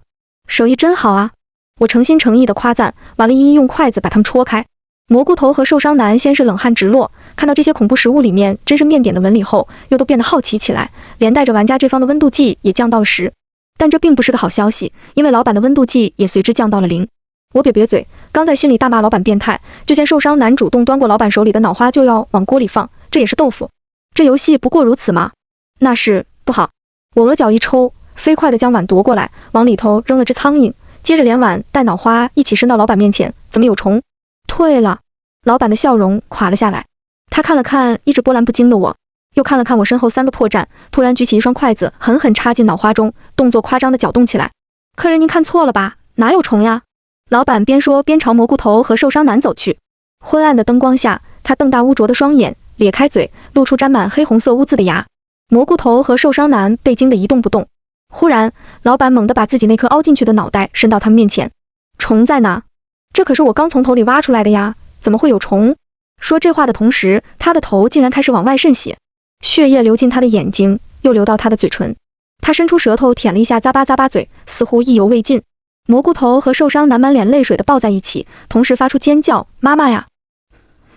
Speaker 1: 手艺真好啊！我诚心诚意地夸赞，完了一一用筷子把它们戳开。蘑菇头和受伤男先是冷汗直落，看到这些恐怖食物里面真是面点的纹理后，又都变得好奇起来，连带着玩家这方的温度计也降到了10。但这并不是个好消息，因为老板的温度计也随之降到了0。我瘪嘴，刚在心里大骂老板变态，就见受伤男主动端过老板手里的脑花就要往锅里放，这也是豆腐。这游戏不过如此吗？那是不好。我额角一抽，飞快地将碗夺过来，往里头扔了只苍蝇，接着连碗带脑花一起伸到老板面前。怎么有虫？退了。老板的笑容垮了下来，他看了看一直波澜不惊的我，又看了看我身后3个破绽，突然举起一双筷子，狠狠插进脑花中，动作夸张地搅动起来。客人，您看错了吧？哪有虫呀？老板边说边朝蘑菇头和受伤男走去。昏暗的灯光下，他瞪大污浊的双眼，咧开嘴，露出沾满黑红色污渍的牙。蘑菇头和受伤男被惊得一动不动。忽然，老板猛地把自己那颗凹进去的脑袋伸到他们面前。虫在哪？这可是我刚从头里挖出来的呀，怎么会有虫？说这话的同时，他的头竟然开始往外渗血，血液流进他的眼睛，又流到他的嘴唇。他伸出舌头舔了一下咂巴咂巴嘴，似乎意犹未尽。蘑菇头和受伤男满脸泪水地抱在一起，同时发出尖叫：妈妈呀！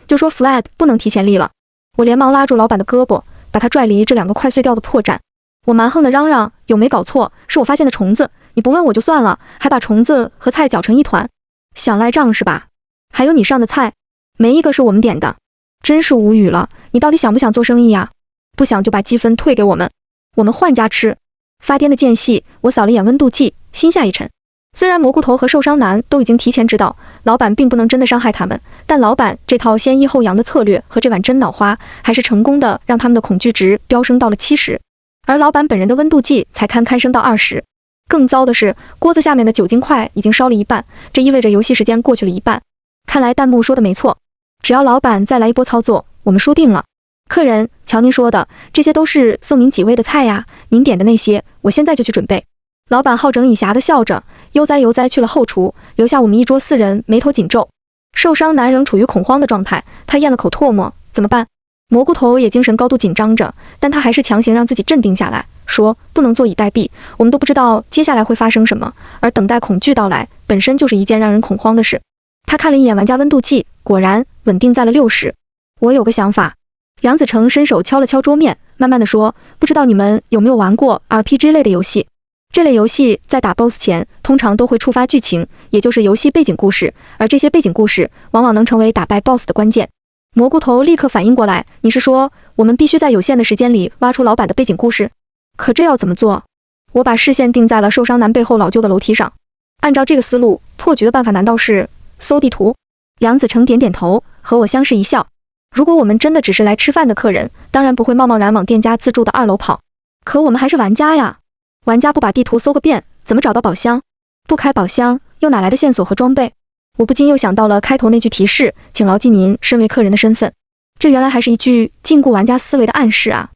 Speaker 1: 就说 flag 不能提前立了。我连忙拉住老板的胳膊，把他拽离这2个快碎掉的破绽。我蛮横地嚷嚷：有没搞错？是我发现的虫子，你不问我就算了，还把虫子和菜搅成一团，想赖账是吧？还有你上的菜，没一个是我们点的，真是无语了。你到底想不想做生意呀？不想就把积分退给我们，我们换家吃。发癫的间隙，我扫了眼温度计，心下一沉。虽然蘑菇头和受伤男都已经提前知道老板并不能真的伤害他们，但老板这套先抑后扬的策略和这碗真脑花还是成功的让他们的恐惧值飙升到了70，而老板本人的温度计才堪堪升到20。更糟的是，锅子下面的酒精块已经烧了一半，这意味着游戏时间过去了一半。看来弹幕说的没错，只要老板再来一波操作，我们输定了。客人，瞧您说的，这些都是送您几位的菜呀，您点的那些，我现在就去准备。老板好整以暇地笑着，悠哉去了后厨，留下我们一桌4人眉头紧皱。受伤男仍处于恐慌的状态，他咽了口唾沫，怎么办？蘑菇头也精神高度紧张着，但他还是强行让自己镇定下来，说不能坐以待毙，我们都不知道接下来会发生什么，而等待恐惧到来本身就是一件让人恐慌的事。他看了一眼玩家温度计，果然稳定在了60。我有个想法。梁子成伸手敲了敲桌面，慢慢地说，不知道你们有没有玩过 RPG 类的游戏？这类游戏在打 BOSS 前通常都会触发剧情，也就是游戏背景故事，而这些背景故事往往能成为打败 BOSS 的关键。蘑菇头立刻反应过来，你是说我们必须在有限的时间里挖出老板的背景故事？可这要怎么做？我把视线定在了受伤男背后老旧的楼梯上。按照这个思路，破局的办法难道是搜地图？梁子成点点头，和我相视一笑。如果我们真的只是来吃饭的客人，当然不会贸贸然往店家自住的2楼跑。可我们还是玩家呀，玩家不把地图搜个遍，怎么找到宝箱？不开宝箱，又哪来的线索和装备？我不禁又想到了开头那句提示，请牢记您身为客人的身份。这原来还是一句禁锢玩家思维的暗示啊！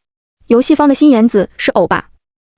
Speaker 1: 游戏方的心眼子是偶吧？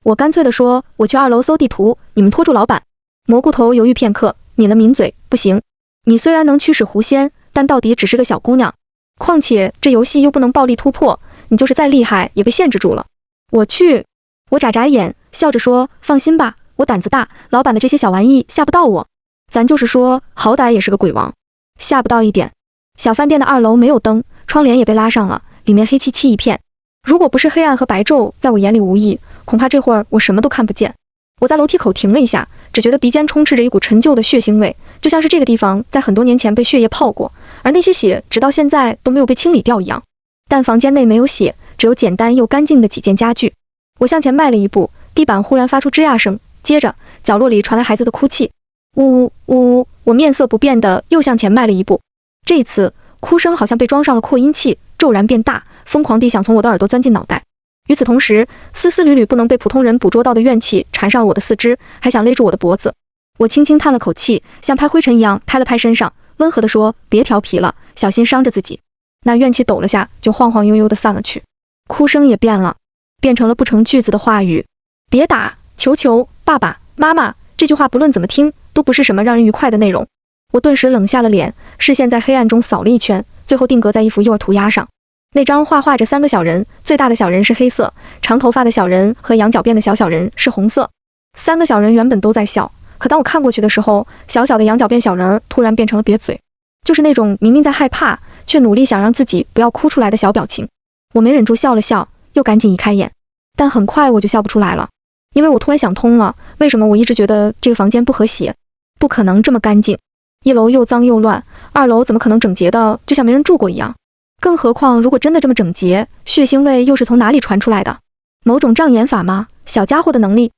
Speaker 1: 我干脆地说，我去2楼搜地图，你们拖住老板。蘑菇头犹豫片刻，抿了抿嘴，不行，你虽然能驱使狐仙，但到底只是个小姑娘。况且这游戏又不能暴力突破，你就是再厉害也被限制住了。我去，我眨眨眼，笑着说，放心吧，我胆子大，老板的这些小玩意吓不到我。咱就是说，好歹也是个鬼王，吓不到一点。小饭店的2楼没有灯，窗帘也被拉上了，里面黑漆漆一片。如果不是黑暗和白昼在我眼里无异，恐怕这会儿我什么都看不见。我在楼梯口停了一下，只觉得鼻尖充斥着一股陈旧的血腥味，就像是这个地方在很多年前被血液泡过，而那些血直到现在都没有被清理掉一样。但房间内没有血，只有简单又干净的几件家具。我向前迈了一步，地板忽然发出吱呀声，接着角落里传来孩子的哭泣，呜呜呜呜。我面色不变的又向前迈了一步，这一次哭声好像被装上了扩音器，骤然变大，疯狂地想从我的耳朵钻进脑袋。与此同时，丝丝缕缕不能被普通人捕捉到的怨气缠上了我的四肢，还想勒住我的脖子。我轻轻叹了口气，像拍灰尘一样拍了拍身上，温和地说，别调皮了，小心伤着自己。那怨气抖了下，就晃晃悠悠地散了去。哭声也变了，变成了不成句子的话语。别打，求求，爸爸妈妈。这句话不论怎么听都不是什么让人愉快的内容。我顿时冷下了脸，视线在黑暗中扫了一圈，最后定格在一幅幼儿涂鸦上。那张画着3个小人，最大的小人是黑色，长头发的小人和羊角辫的小人是红色。3个小人原本都在笑，可当我看过去的时候，小小的羊角辫小人儿突然变成了瘪嘴，就是那种明明在害怕，却努力想让自己不要哭出来的小表情。我没忍住笑了笑，又赶紧移开眼，但很快我就笑不出来了，因为我突然想通了，为什么我一直觉得这个房间不和谐，不可能这么干净。1楼又脏又乱，2楼怎么可能整洁的就像没人住过一样？更何况如果真的这么整洁，血腥味又是从哪里传出来的？某种障眼法吗？小家伙的能力？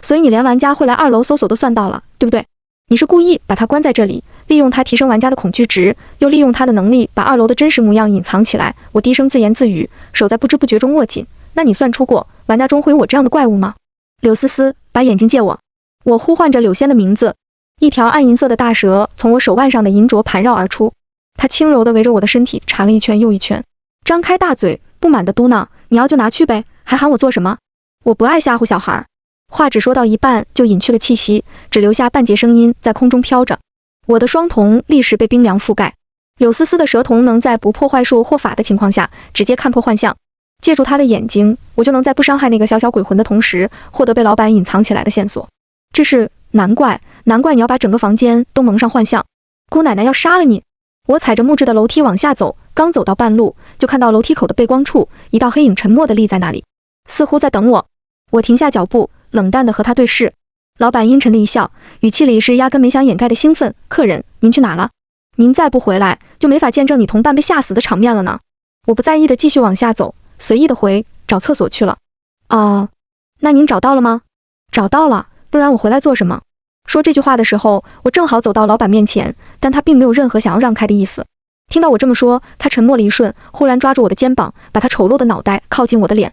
Speaker 1: 所以你连玩家会来2楼搜索都算到了，对不对？你是故意把他关在这里，利用他提升玩家的恐惧值，又利用他的能力把2楼的真实模样隐藏起来。我低声自言自语，手在不知不觉中握紧。那你算出过玩家中会有我这样的怪物吗？柳思思，把眼睛借我。我呼唤着柳仙的名字，一条暗银色的大蛇从我手腕上的银镯盘绕而出，它轻柔地围着我的身体缠了一圈又一圈，张开大嘴，不满地嘟囔：“你要就拿去呗，还喊我做什么？我不爱吓唬小孩。”话只说到一半就隐去了气息，只留下半截声音在空中飘着。我的双瞳立时被冰凉覆盖。柳思思的蛇瞳能在不破坏术或法的情况下直接看破幻象，借助他的眼睛，我就能在不伤害那个小小鬼魂的同时，获得被老板隐藏起来的线索。这是难怪你要把整个房间都蒙上幻象，姑奶奶要杀了你！我踩着木质的楼梯往下走，刚走到半路，就看到楼梯口的背光处，一道黑影沉默地立在那里，似乎在等我。我停下脚步，冷淡地和他对视。老板阴沉的一笑，语气里是压根没想掩盖的兴奋：“客人，您去哪了？您再不回来，就没法见证你同伴被吓死的场面了呢。”我不在意地继续往下走，随意地回：“找厕所去了。”哦，那您找到了吗？找到了，不然我回来做什么？说这句话的时候，我正好走到老板面前，但他并没有任何想要让开的意思。听到我这么说，他沉默了一瞬，忽然抓住我的肩膀，把他丑陋的脑袋靠近我的脸。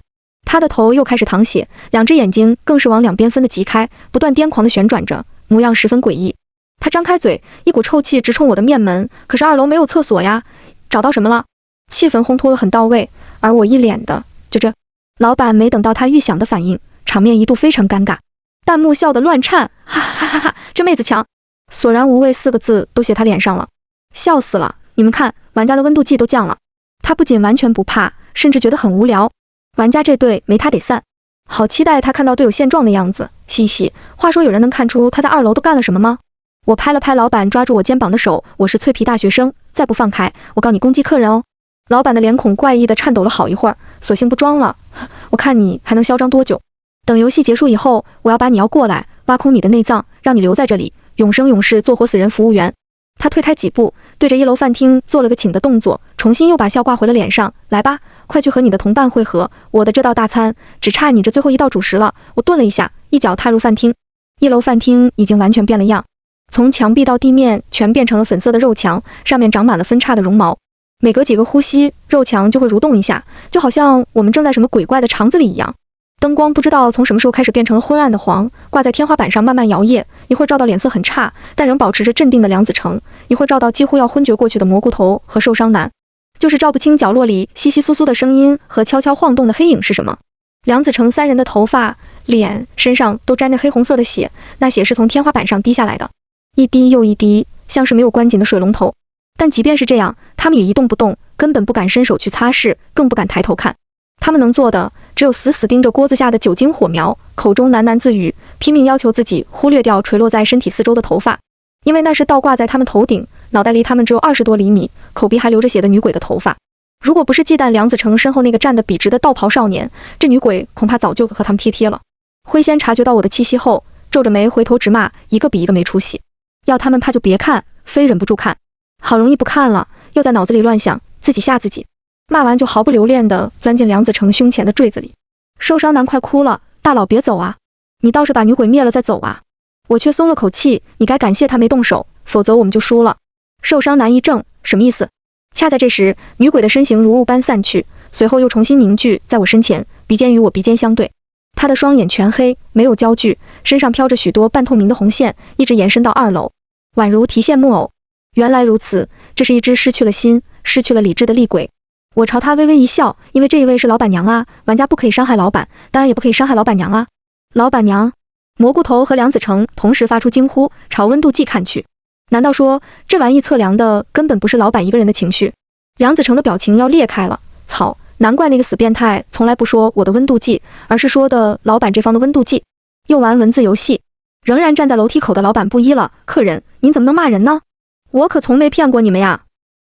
Speaker 1: 他的头又开始淌血，两只眼睛更是往两边分得极开，不断癫狂地旋转着，模样十分诡异。他张开嘴，一股臭气直冲我的面门，可是2楼没有厕所呀。找到什么了？气氛烘托得很到位，而我一脸的就这。老板没等到他预想的反应，场面一度非常尴尬，弹幕笑得乱颤，哈哈哈哈，这妹子强！索然无味4个字都写他脸上了，笑死了！你们看，玩家的温度计都降了。他不仅完全不怕，甚至觉得很无聊。玩家这队没他得散，好期待他看到队友现状的样子。嘻嘻，话说有人能看出他在2楼都干了什么吗？我拍了拍老板抓住我肩膀的手，我是脆皮大学生，再不放开，我告你攻击客人哦。老板的脸孔怪异地颤抖了好一会儿，索性不装了。我看你还能嚣张多久？等游戏结束以后，我要把你要过来，挖空你的内脏，让你留在这里，永生永世做活死人服务员。他退开几步，对着1楼饭厅做了个请的动作，重新又把笑挂回了脸上。来吧，快去和你的同伴会合，我的这道大餐只差你这最后一道主食了。我顿了一下，一脚踏入饭厅。1楼饭厅已经完全变了样，从墙壁到地面全变成了粉色的肉墙，上面长满了分叉的绒毛。每隔几个呼吸，肉墙就会蠕动一下，就好像我们正在什么鬼怪的肠子里一样。灯光不知道从什么时候开始变成了昏暗的黄，挂在天花板上慢慢摇曳，一会儿照到脸色很差但仍保持着镇定的梁子成，一会儿照到几乎要昏厥过去的蘑菇头和受伤男，就是照不清角落里窸窸窣窣的声音和悄悄晃动的黑影是什么。梁子成3人的头发、脸、身上都沾着黑红色的血，那血是从天花板上滴下来的，一滴又一滴，像是没有关紧的水龙头。但即便是这样，他们也一动不动，根本不敢伸手去擦拭，更不敢抬头看。他们能做的只有死死盯着锅子下的酒精火苗，口中喃喃自语，拼命要求自己忽略掉垂落在身体四周的头发，因为那是倒挂在他们头顶，脑袋离他们只有20多厘米，口鼻还流着血的女鬼的头发。如果不是忌惮梁子成身后那个站得笔直的道袍少年，这女鬼恐怕早就和他们贴了。灰仙察觉到我的气息后，皱着眉回头直骂，一个比一个没出息，要他们怕就别看，非忍不住看。好容易不看了，又在脑子里乱想，自己吓自己。骂完就毫不留恋地钻进梁子成胸前的坠子里。受伤男快哭了，大佬别走啊，你倒是把女鬼灭了再走啊。我却松了口气，你该感谢他没动手，否则我们就输了。受伤男一怔，什么意思？恰在这时，女鬼的身形如雾般散去，随后又重新凝聚在我身前，鼻尖与我鼻尖相对。她的双眼全黑，没有焦距，身上飘着许多半透明的红线，一直延伸到2楼，宛如提线木偶。原来如此，这是一只失去了心、失去了理智的厉鬼。我朝他微微一笑，因为这一位是老板娘啊，玩家不可以伤害老板，当然也不可以伤害老板娘啊。老板娘！蘑菇头和梁子成同时发出惊呼，朝温度计看去。难道说这玩意测量的根本不是老板一个人的情绪？梁子成的表情要裂开了。操，难怪那个死变态从来不说我的温度计，而是说的老板这方的温度计。又玩文字游戏，仍然站在楼梯口的老板不依了，客人，您怎么能骂人呢？我可从没骗过你们呀。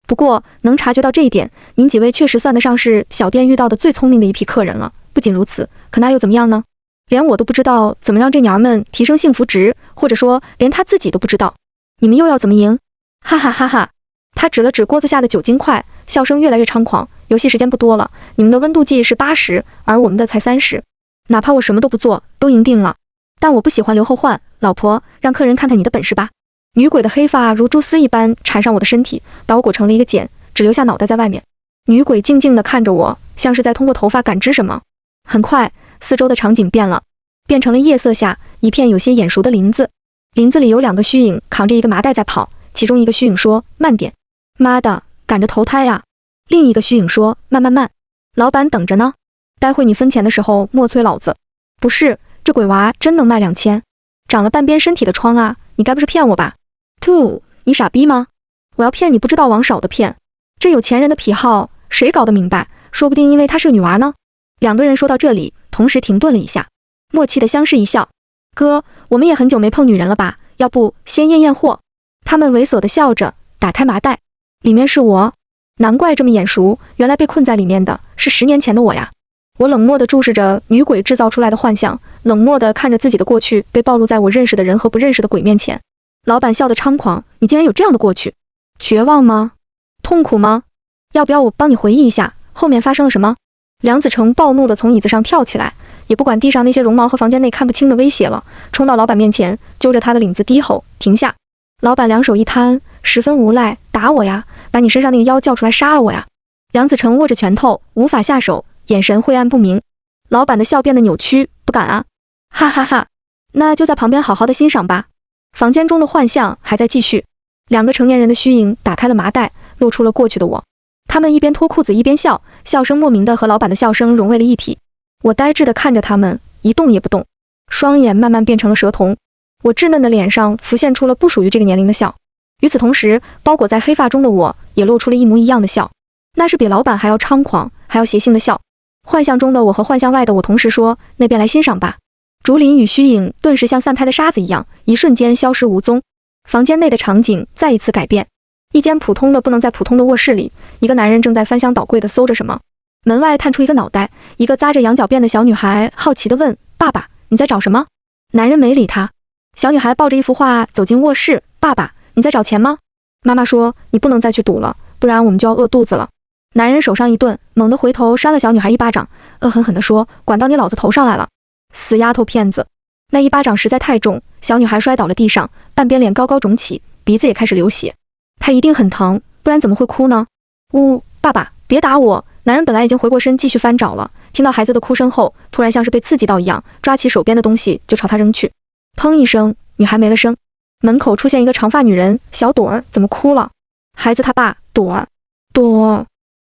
Speaker 1: 不过能察觉到这一点，您几位确实算得上是小店遇到的最聪明的一批客人了。不仅如此，可那又怎么样呢？连我都不知道怎么让这娘儿们提升幸福值，或者说连她自己都不知道。你们又要怎么赢？哈哈哈哈！他指了指锅子下的酒精块，笑声越来越猖狂。游戏时间不多了，你们的温度计是80，而我们的才30。哪怕我什么都不做，都赢定了。但我不喜欢留后患，老婆，让客人看看你的本事吧。女鬼的黑发如蛛丝一般缠上我的身体，把我裹成了一个茧，只留下脑袋在外面。女鬼静静地看着我，像是在通过头发感知什么。很快，四周的场景变了，变成了夜色下一片有些眼熟的林子。林子里有2个虚影扛着一个麻袋在跑，其中一个虚影说：“慢点。”妈的，赶着投胎呀！另一个虚影说：“慢慢慢，老板等着呢，待会你分钱的时候莫催老子。”不是，这鬼娃真能卖2000，长了半边身体的疮啊！你该不是骗我吧？2，你傻逼吗？我要骗你不知道往少的骗。这有钱人的癖好，谁搞得明白？说不定因为她是个女娃呢。2个人说到这里，同时停顿了一下，默契的相视一笑。哥，我们也很久没碰女人了吧？要不先验验货？他们猥琐的笑着，打开麻袋，里面是我。难怪这么眼熟，原来被困在里面的是10年前的我呀。我冷漠地注视着女鬼制造出来的幻象，冷漠地看着自己的过去被暴露在我认识的人和不认识的鬼面前。老板笑得猖狂，你竟然有这样的过去？绝望吗？痛苦吗？要不要我帮你回忆一下后面发生了什么？梁子成暴怒地从椅子上跳起来，也不管地上那些绒毛和房间内看不清的威胁了，冲到老板面前，揪着他的领子低吼：“停下！”老板两手一摊，十分无赖：“打我呀，把你身上那个妖叫出来杀了我呀！”梁子成握着拳头，无法下手，眼神晦暗不明。老板的笑变得扭曲：“不敢啊！”哈哈哈，那就在旁边好好的欣赏吧。房间中的幻象还在继续，2个成年人的虚影打开了麻袋，露出了过去的我。他们一边脱裤子一边笑，笑声莫名的和老板的笑声融为了一体。我呆滞地看着他们，一动也不动，双眼慢慢变成了蛇瞳。我稚嫩的脸上浮现出了不属于这个年龄的笑。与此同时，包裹在黑发中的我也露出了一模一样的笑，那是比老板还要猖狂还要邪性的笑。幻象中的我和幻象外的我同时说：“那边来欣赏吧。”竹林与虚影顿时像散开的沙子一样，一瞬间消失无踪。房间内的场景再一次改变，一间普通的不能再普通的卧室里，一个男人正在翻箱倒柜地搜着什么。门外探出一个脑袋，一个扎着羊角辫的小女孩好奇地问：“爸爸，你在找什么？”男人没理她。小女孩抱着一幅画走进卧室：“爸爸，你在找钱吗？”妈妈说：“你不能再去赌了，不然我们就要饿肚子了。”男人手上一顿，猛地回头扇了小女孩一巴掌，恶狠狠地说：“管到你老子头上来了，死丫头片子！”那一巴掌实在太重，小女孩摔倒了地上，半边脸高高肿起，鼻子也开始流血。她一定很疼，不然怎么会哭呢？呜，爸爸，别打我！男人本来已经回过身继续翻找了，听到孩子的哭声后，突然像是被刺激到一样，抓起手边的东西就朝她扔去。砰一声，女孩没了声。门口出现一个长发女人：“小朵儿怎么哭了？”孩子他爸：“朵儿，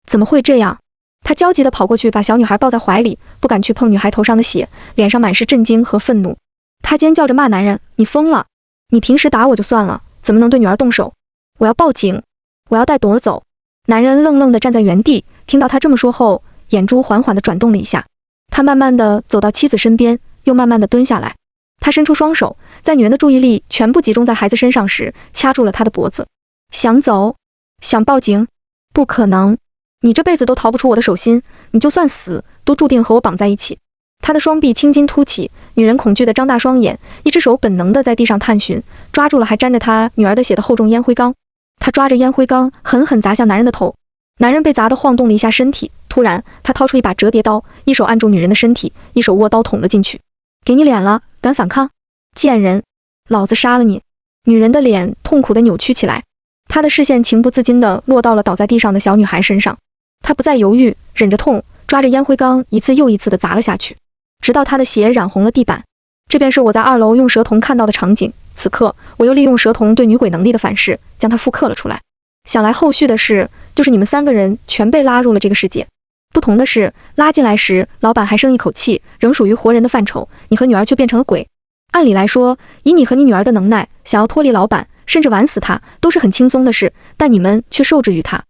Speaker 1: 怎么会这样？”他焦急地跑过去，把小女孩抱在怀里，不敢去碰女孩头上的血，脸上满是震惊和愤怒。他尖叫着骂男人：“你疯了！你平时打我就算了，怎么能对女儿动手？我要报警！我要带朵儿走！”男人愣愣地站在原地，听到他这么说后，眼珠缓缓地转动了一下。他慢慢地走到妻子身边，又慢慢地蹲下来。他伸出双手，在女人的注意力全部集中在孩子身上时，掐住了她的脖子。想走？想报警？不可能！你这辈子都逃不出我的手心，你就算死，都注定和我绑在一起。他的双臂青筋凸起，女人恐惧地张大双眼，一只手本能地在地上探寻，抓住了还沾着她女儿的血的厚重烟灰缸。她抓着烟灰缸，狠狠砸向男人的头。男人被砸得晃动了一下身体，突然，他掏出一把折叠刀，一手按住女人的身体，一手握刀捅了进去。给你脸了，敢反抗？贱人，老子杀了你！女人的脸痛苦地扭曲起来，她的视线情不自禁地落到了倒在地上的小女孩身上。她不再犹豫，忍着痛，抓着烟灰缸一次又一次地砸了下去，直到她的血染红了地板。这便是我在2楼用蛇瞳看到的场景。此刻，我又利用蛇瞳对女鬼能力的反噬，将它复刻了出来。想来后续的事，就是你们3个人全被拉入了这个世界。不同的是，拉进来时，老板还剩一口气，仍属于活人的范畴，你和女儿却变成了鬼。按理来说，以你和你女儿的能耐，想要脱离老板，甚至玩死他，都是很轻松的事，但你们却受制于他。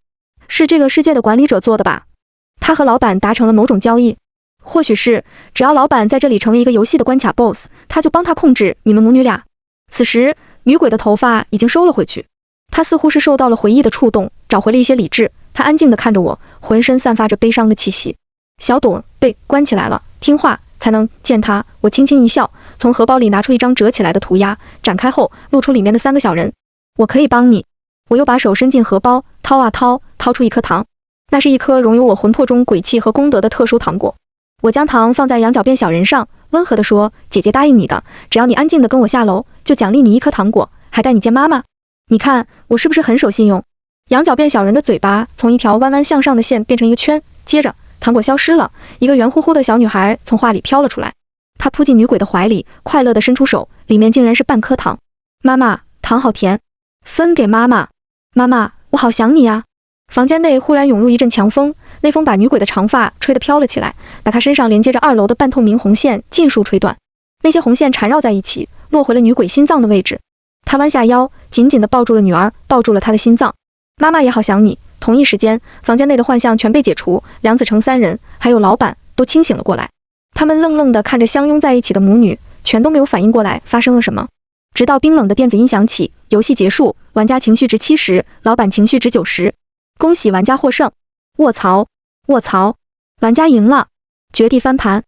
Speaker 1: 是这个世界的管理者做的吧？他和老板达成了某种交易，或许是，只要老板在这里成为一个游戏的关卡 BOSS， 他就帮他控制你们母女俩。此时，女鬼的头发已经收了回去，她似乎是受到了回忆的触动，找回了一些理智。她安静地看着我，浑身散发着悲伤的气息。小朵被关起来了，听话才能见她。我轻轻一笑，从荷包里拿出一张折起来的涂鸦，展开后露出里面的3个小人。我可以帮你。我又把手伸进荷包，掏啊掏，掏出一颗糖，那是一颗融有我魂魄中鬼气和功德的特殊糖果。我将糖放在羊角辫小人上，温和地说：“姐姐答应你的，只要你安静地跟我下楼，就奖励你1颗糖果，还带你见妈妈。你看我是不是很守信用？”羊角辫小人的嘴巴从一条弯弯向上的线变成一个圈，接着糖果消失了，一个圆乎乎的小女孩从画里飘了出来。她扑进女鬼的怀里，快乐地伸出手，里面竟然是半颗糖。妈妈，糖好甜，分给妈妈。妈妈，我好想你啊！房间内忽然涌入一阵强风，那风把女鬼的长发吹得飘了起来，把她身上连接着2楼的半透明红线尽数吹断。那些红线缠绕在一起，落回了女鬼心脏的位置。她弯下腰，紧紧地抱住了女儿，抱住了她的心脏。妈妈也好想你。同一时间，房间内的幻象全被解除，梁子成3人还有老板都清醒了过来。他们愣愣地看着相拥在一起的母女，全都没有反应过来发生了什么。直到冰冷的电子音响起，游戏结束，玩家情绪值70，老板情绪值90。恭喜玩家获胜！卧槽！卧槽！玩家赢了，绝地翻盘。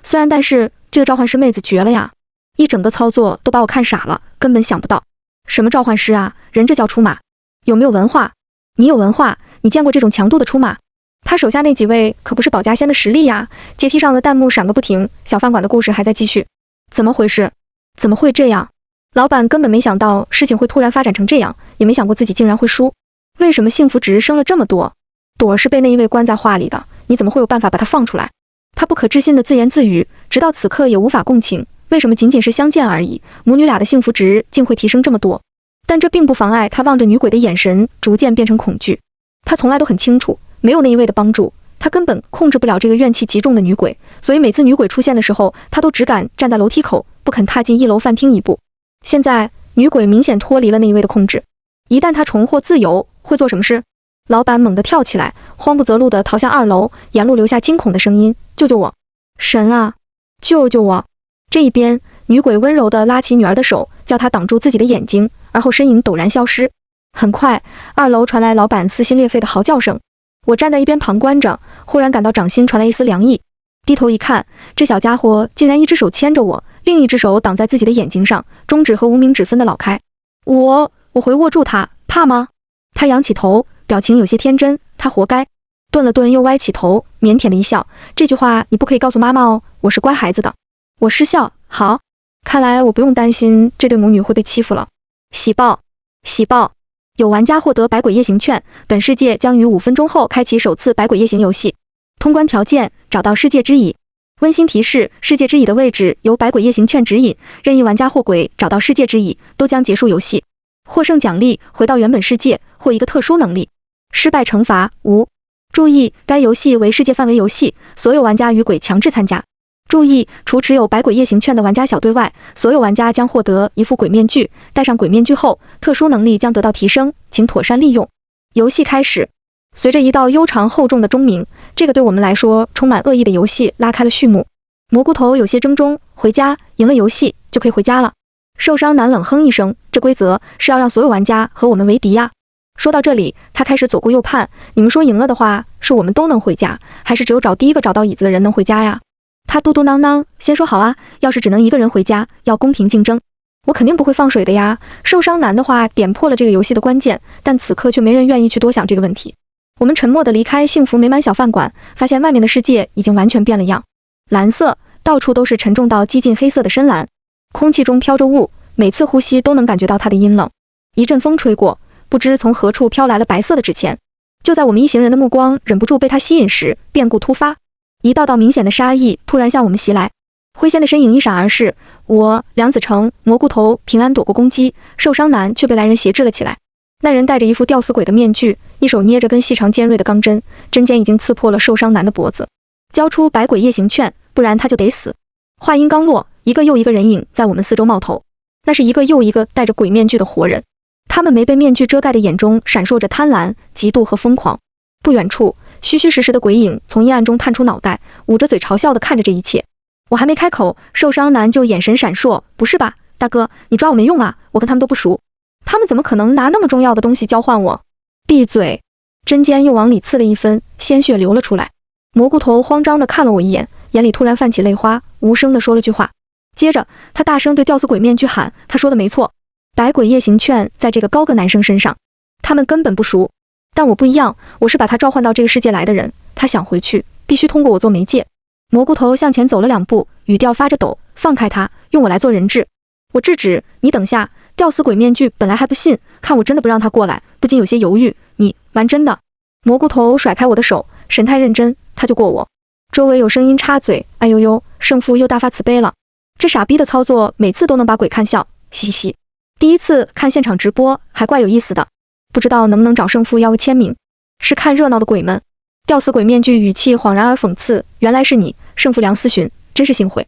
Speaker 1: 虽然，但是这个召唤师妹子绝了呀！一整个操作都把我看傻了，根本想不到什么召唤师啊，人这叫出马。有没有文化？你有文化，你见过这种强度的出马？他手下那几位可不是保家仙的实力呀！阶梯上的弹幕闪个不停，小饭馆的故事还在继续。怎么回事？怎么会这样？老板根本没想到事情会突然发展成这样，也没想过自己竟然会输。为什么幸福值升了这么多？朵儿是被那一位关在画里的，你怎么会有办法把他放出来？他不可置信地自言自语，直到此刻也无法共情，为什么仅仅是相见而已，母女俩的幸福值竟会提升这么多？但这并不妨碍他望着女鬼的眼神逐渐变成恐惧。他从来都很清楚，没有那一位的帮助，他根本控制不了这个怨气极重的女鬼，所以每次女鬼出现的时候，他都只敢站在楼梯口，不肯踏进1楼饭厅一步。现在女鬼明显脱离了那一位的控制，一旦她重获自由，会做什么事？老板猛地跳起来，慌不择路地逃向2楼，沿路留下惊恐的声音：“救救我！神啊，救救我！”这一边，女鬼温柔地拉起女儿的手，叫她挡住自己的眼睛，而后身影陡然消失。很快，2楼传来老板撕心裂肺的嚎叫声。我站在一边旁观着，忽然感到掌心传来一丝凉意。低头一看，这小家伙竟然一只手牵着我，另一只手挡在自己的眼睛上，中指和无名指分得老开。我会握住他，怕吗？他仰起头，表情有些天真。他活该。顿了顿，又歪起头，腼腆的一笑。这句话你不可以告诉妈妈哦，我是乖孩子的。我失笑。好，看来我不用担心这对母女会被欺负了。喜报！喜报！有玩家获得百鬼夜行券，本世界将于5分钟后开启首次百鬼夜行游戏。通关条件：找到世界之椅。温馨提示：世界之椅的位置由百鬼夜行券指引，任意玩家或鬼找到世界之椅，都将结束游戏。获胜奖励：回到原本世界，或一个特殊能力。失败惩罚：无。注意，该游戏为世界范围游戏，所有玩家与鬼强制参加。注意，除持有百鬼夜行券的玩家小队外，所有玩家将获得一副鬼面具，戴上鬼面具后，特殊能力将得到提升，请妥善利用。游戏开始。随着一道悠长厚重的钟鸣，这个对我们来说充满恶意的游戏拉开了序幕。蘑菇头有些怔忡，回家，赢了游戏就可以回家了。受伤男冷哼一声，这规则是要让所有玩家和我们为敌呀。说到这里，他开始左顾右盼，你们说赢了的话，是我们都能回家，还是只有第一个找到椅子的人能回家呀？他嘟嘟囔囔，先说好啊，要是只能一个人回家，要公平竞争。我肯定不会放水的呀。受伤男的话点破了这个游戏的关键，但此刻却没人愿意去多想这个问题。我们沉默地离开幸福美满小饭馆，发现外面的世界已经完全变了样。蓝色，到处都是沉重到接近黑色的深蓝，空气中飘着雾，每次呼吸都能感觉到它的阴冷。一阵风吹过，不知从何处飘来了白色的纸钱。就在我们一行人的目光忍不住被它吸引时，变故突发，一道道明显的杀意突然向我们袭来。灰仙的身影一闪而逝，我、梁子成、蘑菇头平安躲过攻击，受伤男却被来人挟制了起来。那人戴着一副吊死鬼的面具，一手捏着根细长尖锐的钢针，针尖已经刺破了受伤男的脖子。交出百鬼夜行券，不然他就得死。话音刚落，一个又一个人影在我们四周冒头，那是一个又一个戴着鬼面具的活人，他们没被面具遮盖的眼中闪烁着贪婪、嫉妒和疯狂。不远处，虚虚实实的鬼影从阴暗中探出脑袋，捂着嘴嘲笑地看着这一切。我还没开口，受伤男就眼神闪烁，不是吧，大哥，你抓我没用啊，我跟他们都不熟，他们怎么可能拿那么重要的东西交换我？闭嘴！针尖又往里刺了一分，鲜血流了出来。蘑菇头慌张地看了我一眼，眼里突然泛起泪花，无声地说了句话。接着，他大声对吊死鬼面具喊：“他说的没错，百鬼夜行券在这个高个男生身上，他们根本不熟。但我不一样，我是把他召唤到这个世界来的人，他想回去，必须通过我做媒介。”蘑菇头向前走了2步，语调发着抖：“放开他，用我来做人质。”我制止：“你等下。”吊死鬼面具本来还不信，看我真的不让他过来，不禁有些犹豫：“你玩真的？”蘑菇头甩开我的手，神态认真：“他就过我。”周围有声音插嘴：“哎呦呦，圣父又大发慈悲了。这傻逼的操作每次都能把鬼看笑，嘻嘻嘻。第一次看现场直播还怪有意思的，不知道能不能找圣父要个签名。是看热闹的鬼们。”吊死鬼面具语气恍然而讽刺：“原来是你，圣父梁思寻，真是幸会。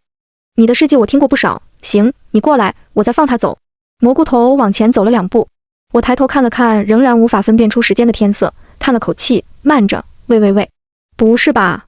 Speaker 1: 你的事迹我听过不少，行，你过来，我再放他走。”蘑菇头往前走了2步，我抬头看了看，仍然无法分辨出时间的天色，叹了口气，慢着，喂，不是吧？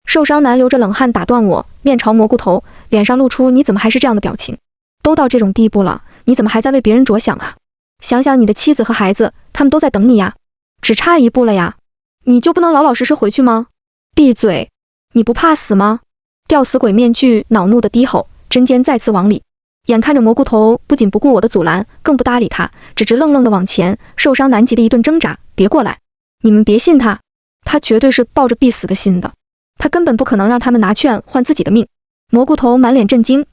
Speaker 1: 受伤男流着冷汗打断我，面朝蘑菇头，脸上露出你怎么还是这样的表情？都到这种地步了，你怎么还在为别人着想啊？想想你的妻子和孩子，他们都在等你呀，只差一步了呀，你就不能老老实实回去吗？闭嘴！你不怕死吗？吊死鬼面具恼怒的低吼，针尖再次往里。眼看着蘑菇头不仅不顾我的阻拦，更不搭理他，只直愣愣的往前。受伤男急的一顿挣扎：“别过来！你们别信他，他绝对是抱着必死的心的，他根本不可能让他们拿券换自己的命。”蘑菇头满脸震惊：“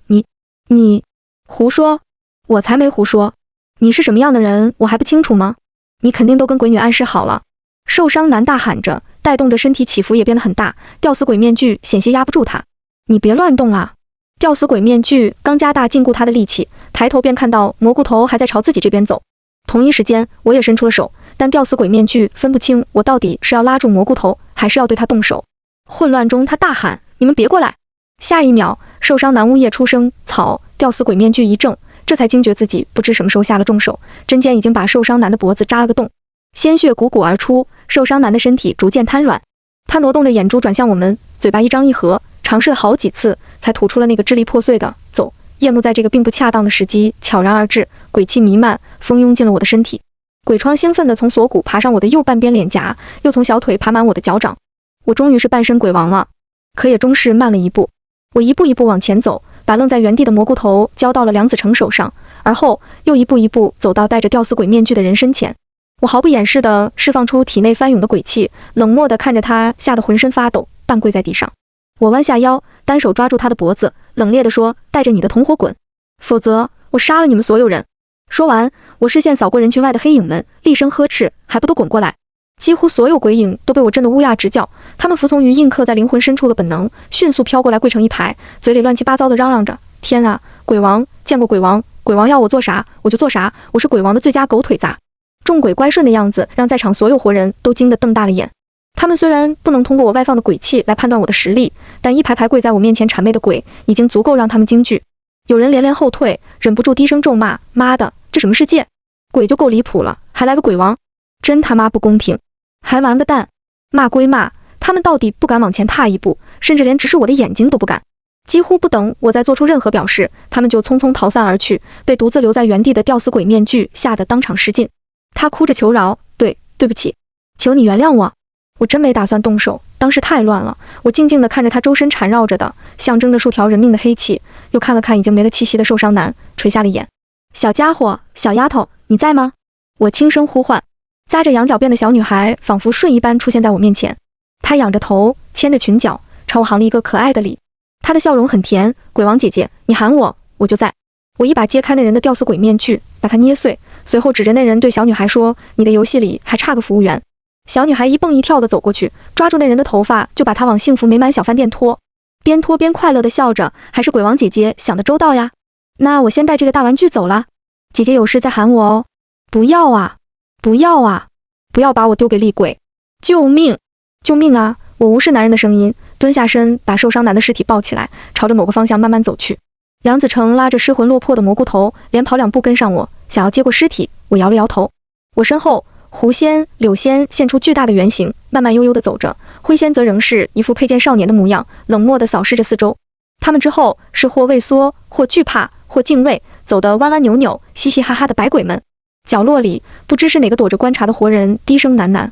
Speaker 1: 你胡说！我才没胡说！你是什么样的人，我还不清楚吗？你肯定都跟鬼女暗示好了。”受伤男大喊着，带动着身体起伏也变得很大。吊死鬼面具险些压不住他：“你别乱动啊！”吊死鬼面具刚加大禁锢他的力气，抬头便看到蘑菇头还在朝自己这边走。同一时间，我也伸出了手，但吊死鬼面具分不清我到底是要拉住蘑菇头，还是要对他动手。混乱中，他大喊：“你们别过来！”下一秒，受伤男呜咽出声：“草！”吊死鬼面具一怔，这才惊觉自己不知什么时候下了重手，针尖已经把受伤男的脖子扎了个洞，鲜血汩汩而出。受伤男的身体逐渐瘫软，他挪动着眼珠转向我们，嘴巴一张一合，尝试了好几次，才吐出了那个支离破碎的“走”。夜幕在这个并不恰当的时机悄然而至，鬼气弥漫，风涌进了我的身体。鬼疮兴奋地从锁骨爬上我的右半边脸颊，又从小腿爬满我的脚掌。我终于是半身鬼王了，可也终是慢了一步。我一步一步往前走，把愣在原地的蘑菇头交到了梁子成手上，而后又一步一步走到戴着吊死鬼面具的人身前。我毫不掩饰地释放出体内翻涌的鬼气，冷漠地看着他，吓得浑身发抖，半跪在地上。我弯下腰，单手抓住他的脖子，冷冽地说：“带着你的同伙滚，否则我杀了你们所有人！”说完，我视线扫过人群外的黑影们，厉声呵斥：“还不都滚过来！”几乎所有鬼影都被我震得乌鸦直叫，他们服从于印刻在灵魂深处的本能，迅速飘过来跪成一排，嘴里乱七八糟地嚷嚷着：“天啊，鬼王，见过鬼王！鬼王要我做啥我就做啥，我是鬼王的最佳狗腿子！”众鬼乖顺的样子让在场所有活人都惊得瞪大了眼。他们虽然不能通过我外放的鬼气来判断我的实力，但一排排跪在我面前谄媚的鬼已经足够让他们惊惧。有人连连后退，忍不住低声咒骂：“妈的，这什么世界？鬼就够离谱了，还来个鬼王，真他妈不公平！还完个蛋！”骂归骂，他们到底不敢往前踏一步，甚至连直视我的眼睛都不敢。几乎不等我再做出任何表示，他们就匆匆逃散而去，被独自留在原地的吊死鬼面具吓得当场失禁。他哭着求饶：“对不起，求你原谅我。”我真没打算动手，当时太乱了。我静静地看着他周身缠绕着的象征着数条人命的黑气，又看了看已经没了气息的受伤男，垂下了眼。“小家伙，小丫头，你在吗？”我轻声呼唤。扎着羊角辫的小女孩仿佛瞬一般出现在我面前，她仰着头，牵着裙角，朝我行了一个可爱的礼。她的笑容很甜：“鬼王姐姐，你喊我，我就在。”我一把揭开那人的吊死鬼面具，把它捏碎，随后指着那人对小女孩说：“你的游戏里还差个服务员。”小女孩一蹦一跳地走过去，抓住那人的头发，就把他往幸福美满小饭店拖，边拖边快乐地笑着：“还是鬼王姐姐想得周到呀！那我先带这个大玩具走了，姐姐有事再喊我哦。”“不要啊，不要啊，不要把我丢给厉鬼！救命，救命啊！”我无视男人的声音，蹲下身把受伤男的尸体抱起来，朝着某个方向慢慢走去。梁子成拉着失魂落魄的蘑菇头，连跑2步跟上我，想要接过尸体。我摇了摇头。我身后，狐仙、柳仙现出巨大的原形，慢慢悠悠地走着。灰仙则仍是一副佩剑少年的模样，冷漠地扫视着四周。他们之后是或畏缩，或惧怕，或敬畏，走得弯弯扭扭，嘻嘻哈哈的百鬼们。角落里，不知是哪个躲着观察的活人低声喃喃：“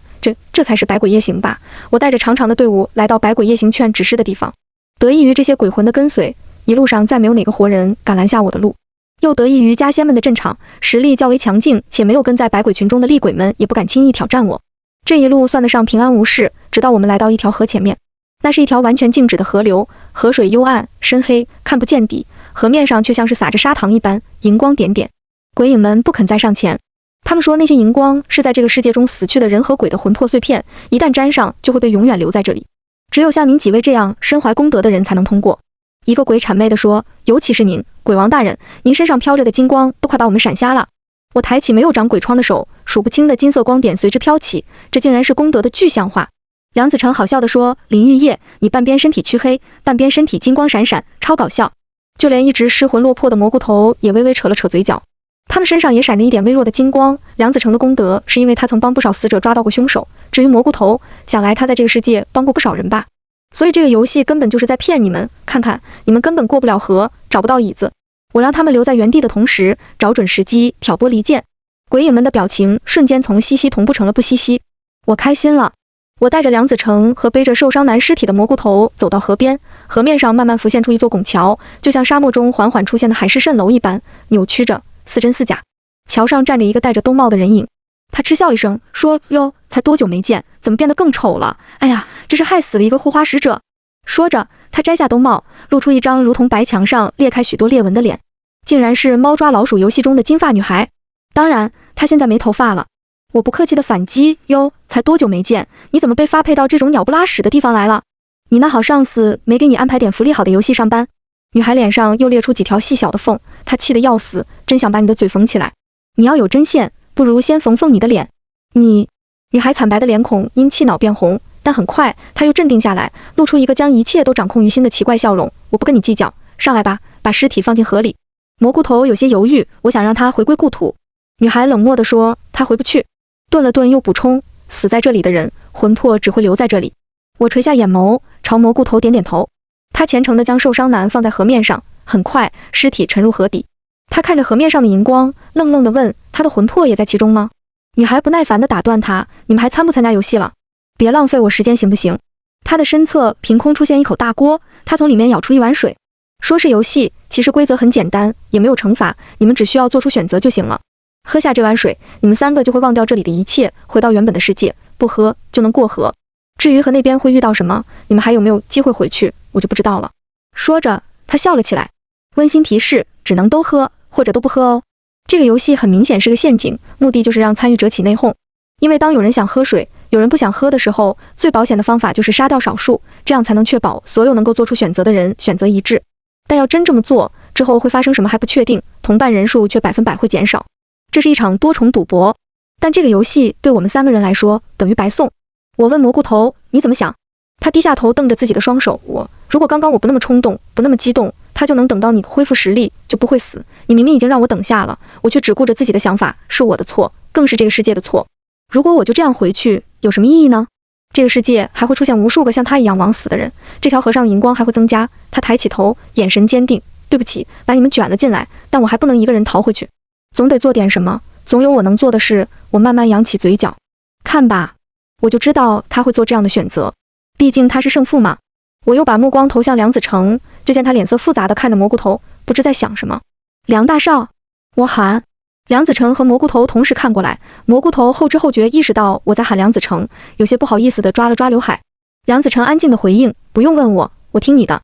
Speaker 1: 这才是百鬼夜行吧？”我带着长长的队伍来到百鬼夜行劝指示的地方，得益于这些鬼魂的跟随，一路上再没有哪个活人敢拦下我的路。又得益于家仙们的镇场，实力较为强劲，且没有跟在百鬼群中的厉鬼们也不敢轻易挑战我。这一路算得上平安无事，直到我们来到一条河前面。那是一条完全静止的河流，河水幽暗深黑，看不见底，河面上却像是撒着砂糖一般，银光点点。鬼影们不肯再上前，他们说那些银光是在这个世界中死去的人和鬼的魂魄碎片，一旦沾上就会被永远留在这里，只有像您几位这样身怀功德的人才能通过。一个鬼谄媚地说，尤其是您，鬼王大人，您身上飘着的金光都快把我们闪瞎了。我抬起没有长鬼疮的手，数不清的金色光点随之飘起，这竟然是功德的具象化。梁子成好笑地说，林玉叶，你半边身体黢黑，半边身体金光闪闪，超搞笑。就连一直失魂落魄的蘑菇头也微微扯了扯嘴角，他们身上也闪着一点微弱的金光。梁子成的功德是因为他曾帮不少死者抓到过凶手，至于蘑菇头，想来他在这个世界帮过不少人吧。所以这个游戏根本就是在骗你们，看看你们根本过不了河，找不到椅子。我让他们留在原地的同时，找准时机挑拨离间。鬼影们的表情瞬间从嘻嘻同步成了不嘻嘻。我开心了。我带着梁子成和背着受伤男尸体的蘑菇头走到河边，河面上慢慢浮现出一座拱桥，就像沙漠中缓缓出现的海市蜃楼一般，扭曲着，似真似假。桥上站着一个戴着兜帽的人影，他嗤笑一声说，哟，才多久没见，怎么变得更丑了？哎呀，这是害死了一个护花使者。说着，他摘下兜帽，露出一张如同白墙上裂开许多裂纹的脸，竟然是猫抓老鼠游戏中的金发女孩。当然，她现在没头发了。我不客气的反击，哟，才多久没见，你怎么被发配到这种鸟不拉屎的地方来了？你那好上司没给你安排点福利好的游戏上班？女孩脸上又裂出几条细小的缝，她气得要死，真想把你的嘴缝起来。你要有针线，不如先缝缝你的脸。你……女孩惨白的脸孔因气恼变红，但很快她又镇定下来，露出一个将一切都掌控于心的奇怪笑容。我不跟你计较，上来吧，把尸体放进河里。蘑菇头有些犹豫，我想让他回归故土。女孩冷漠地说，他回不去。顿了顿又补充，死在这里的人魂魄只会留在这里。我垂下眼眸，朝蘑菇头点点头。他虔诚地将受伤男放在河面上，很快尸体沉入河底。他看着河面上的银光，愣愣地问，他的魂魄也在其中吗？女孩不耐烦地打断他，你们还参不参加游戏了？别浪费我时间行不行？他的身侧凭空出现一口大锅，他从里面舀出一碗水。说是游戏，其实规则很简单，也没有惩罚，你们只需要做出选择就行了。喝下这碗水，你们三个就会忘掉这里的一切，回到原本的世界，不喝就能过河。至于和那边会遇到什么，你们还有没有机会回去，我就不知道了。说着，他笑了起来。温馨提示，只能都喝，或者都不喝哦。这个游戏很明显是个陷阱，目的就是让参与者起内讧。因为当有人想喝水，有人不想喝的时候，最保险的方法就是杀掉少数，这样才能确保所有能够做出选择的人选择一致。但要真这么做，之后会发生什么还不确定，同伴人数却100%会减少。这是一场多重赌博，但这个游戏对我们3个人来说等于白送。我问蘑菇头，你怎么想？他低下头瞪着自己的双手，如果刚刚我不那么冲动，不那么激动，他就能等到你恢复实力，就不会死。你明明已经让我等下了，我却只顾着自己的想法，是我的错，更是这个世界的错。如果我就这样回去，有什么意义呢？这个世界还会出现无数个像他一样枉死的人，这条河上的银光还会增加。他抬起头，眼神坚定，对不起，把你们卷了进来，但我还不能一个人逃回去。总得做点什么，总有我能做的事。我慢慢扬起嘴角，看吧，我就知道他会做这样的选择，毕竟他是胜负嘛。我又把目光投向梁子成，就见他脸色复杂地看着蘑菇头，不知在想什么。梁大少，我喊。梁子成和蘑菇头同时看过来，蘑菇头后知后觉意识到我在喊梁子成，有些不好意思地抓了抓刘海。梁子成安静地回应，不用问我，我听你的。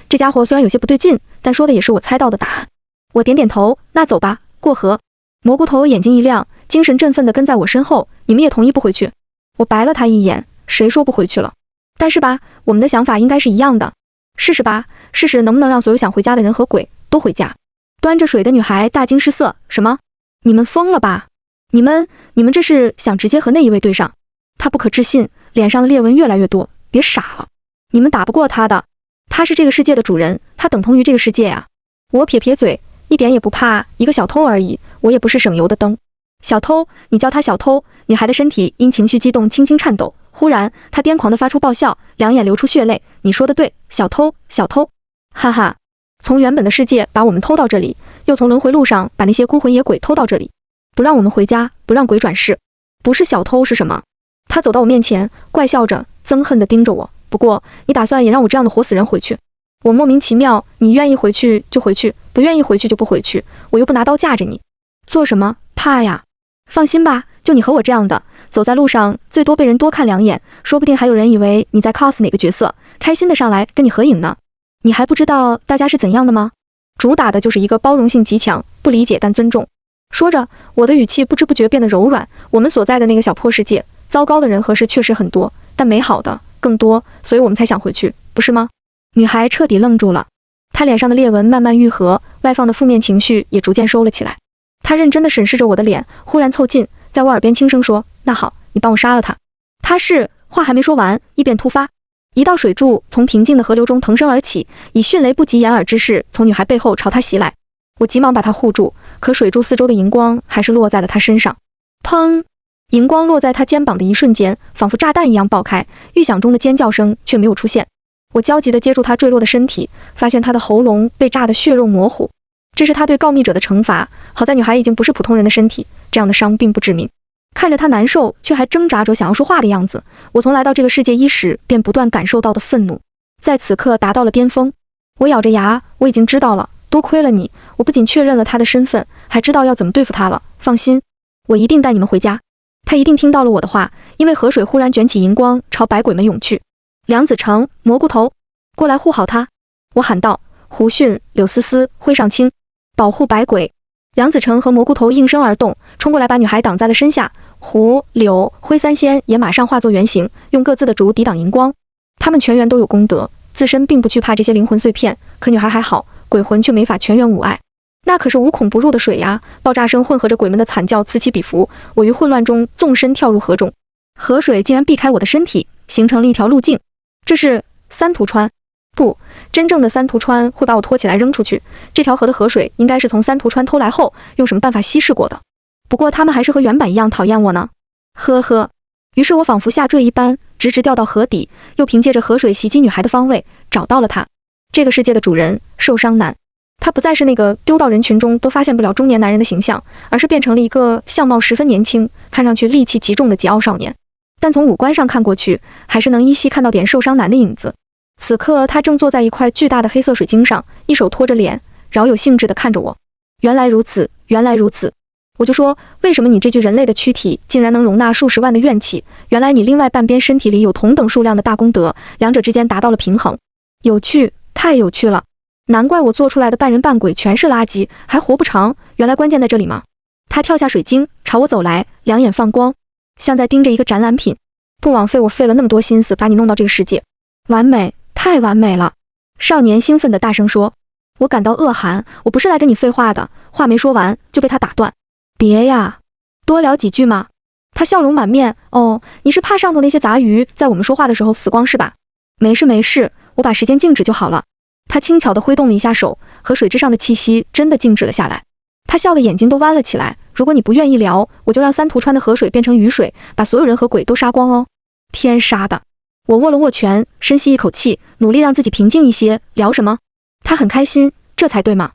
Speaker 1: 这家伙虽然有些不对劲，但说的也是我猜到的答案。我点点头，那走吧，过河。蘑菇头眼睛一亮，精神振奋地跟在我身后。你们也同意不回去？我白了他一眼，谁说不回去了？但是吧，我们的想法应该是一样的。试试吧，试试能不能让所有想回家的人和鬼都回家。端着水的女孩大惊失色，什么？你们疯了吧？你们这是想直接和那一位对上？他不可置信，脸上的裂纹越来越多。别傻了，你们打不过他的。他是这个世界的主人，他等同于这个世界呀。我撇撇嘴，一点也不怕，一个小偷而已，我也不是省油的灯。小偷？你叫他小偷？女孩的身体因情绪激动轻轻颤抖，忽然她癫狂地发出爆笑，两眼流出血泪。你说的对，小偷，小偷，哈哈。从原本的世界把我们偷到这里，又从轮回路上把那些孤魂野鬼偷到这里，不让我们回家，不让鬼转世，不是小偷是什么？他走到我面前，怪笑着，憎恨地盯着我。不过，你打算也让我这样的活死人回去？我莫名其妙，你愿意回去就回去，不愿意回去就不回去，我又不拿刀架着你，做什么？怕呀？放心吧，就你和我这样的，走在路上最多被人多看两眼，说不定还有人以为你在 cos 哪个角色，开心的上来跟你合影呢。你还不知道大家是怎样的吗？主打的就是一个包容性极强，不理解但尊重。说着，我的语气不知不觉变得柔软。我们所在的那个小破世界，糟糕的人和事确实很多，但美好的更多，所以我们才想回去，不是吗？女孩彻底愣住了，她脸上的裂纹慢慢愈合，外放的负面情绪也逐渐收了起来。她认真地审视着我的脸，忽然凑近，在我耳边轻声说：“那好，你帮我杀了他。”他是……话还没说完，异变突发，一道水柱从平静的河流中腾身而起，以迅雷不及掩耳之势从女孩背后朝她袭来。我急忙把她护住，可水柱四周的荧光还是落在了她身上。砰！荧光落在她肩膀的一瞬间，仿佛炸弹一样爆开，预想中的尖叫声却没有出现。我焦急地接住她坠落的身体，发现她的喉咙被炸得血肉模糊。这是她对告密者的惩罚。好在女孩已经不是普通人的身体，这样的伤并不致命。看着她难受却还挣扎着想要说话的样子，我从来到这个世界伊始便不断感受到的愤怒，在此刻达到了巅峰。我咬着牙，我已经知道了，多亏了你，我不仅确认了他的身份，还知道要怎么对付他了。放心，我一定带你们回家。他一定听到了我的话，因为河水忽然卷起荧光，朝百鬼们涌去。梁子成、蘑菇头，过来护好他！我喊道。胡迅、柳思思、灰上清，保护百鬼！梁子成和蘑菇头应声而动，冲过来把女孩挡在了身下。胡、柳、灰三仙也马上化作原形，用各自的烛抵挡荧光。他们全员都有功德，自身并不惧怕这些灵魂碎片，可女孩还好，鬼魂却没法全员无碍。那可是无孔不入的水呀！爆炸声混合着鬼们的惨叫，此起彼伏。我于混乱中纵身跳入河中，河水竟然避开我的身体，形成了一条路径。这是三途川？不，真正的三途川会把我拖起来扔出去。这条河的河水应该是从三途川偷来后，用什么办法稀释过的。不过他们还是和原版一样讨厌我呢。呵呵。于是我仿佛下坠一般，直直掉到河底，又凭借着河水袭击女孩的方位，找到了她。这个世界的主人，受伤男。他不再是那个丢到人群中都发现不了中年男人的形象，而是变成了一个相貌十分年轻，看上去戾气极重的桀骜少年。但从五官上看过去，还是能依稀看到点受伤男的影子。此刻他正坐在一块巨大的黑色水晶上，一手托着脸，饶有兴致地看着我。原来如此，原来如此。我就说，为什么你这具人类的躯体竟然能容纳数十万的怨气？原来你另外半边身体里有同等数量的大功德，两者之间达到了平衡。有趣，太有趣了。难怪我做出来的半人半鬼全是垃圾，还活不长。原来关键在这里吗？他跳下水晶，朝我走来，两眼放光，像在盯着一个展览品。不枉费我费了那么多心思把你弄到这个世界，完美，太完美了！少年兴奋地大声说。我感到恶寒，我不是来跟你废话的。话没说完就被他打断。别呀，多聊几句嘛。他笑容满面。哦，你是怕上头那些杂鱼在我们说话的时候死光是吧？没事没事，我把时间静止就好了。他轻巧地挥动了一下手，和水之上的气息真的静止了下来。他笑的眼睛都弯了起来。如果你不愿意聊，我就让三途川的河水变成雨水，把所有人和鬼都杀光哦。天杀的！我握了握拳，深吸一口气，努力让自己平静一些。聊什么？他很开心，这才对嘛。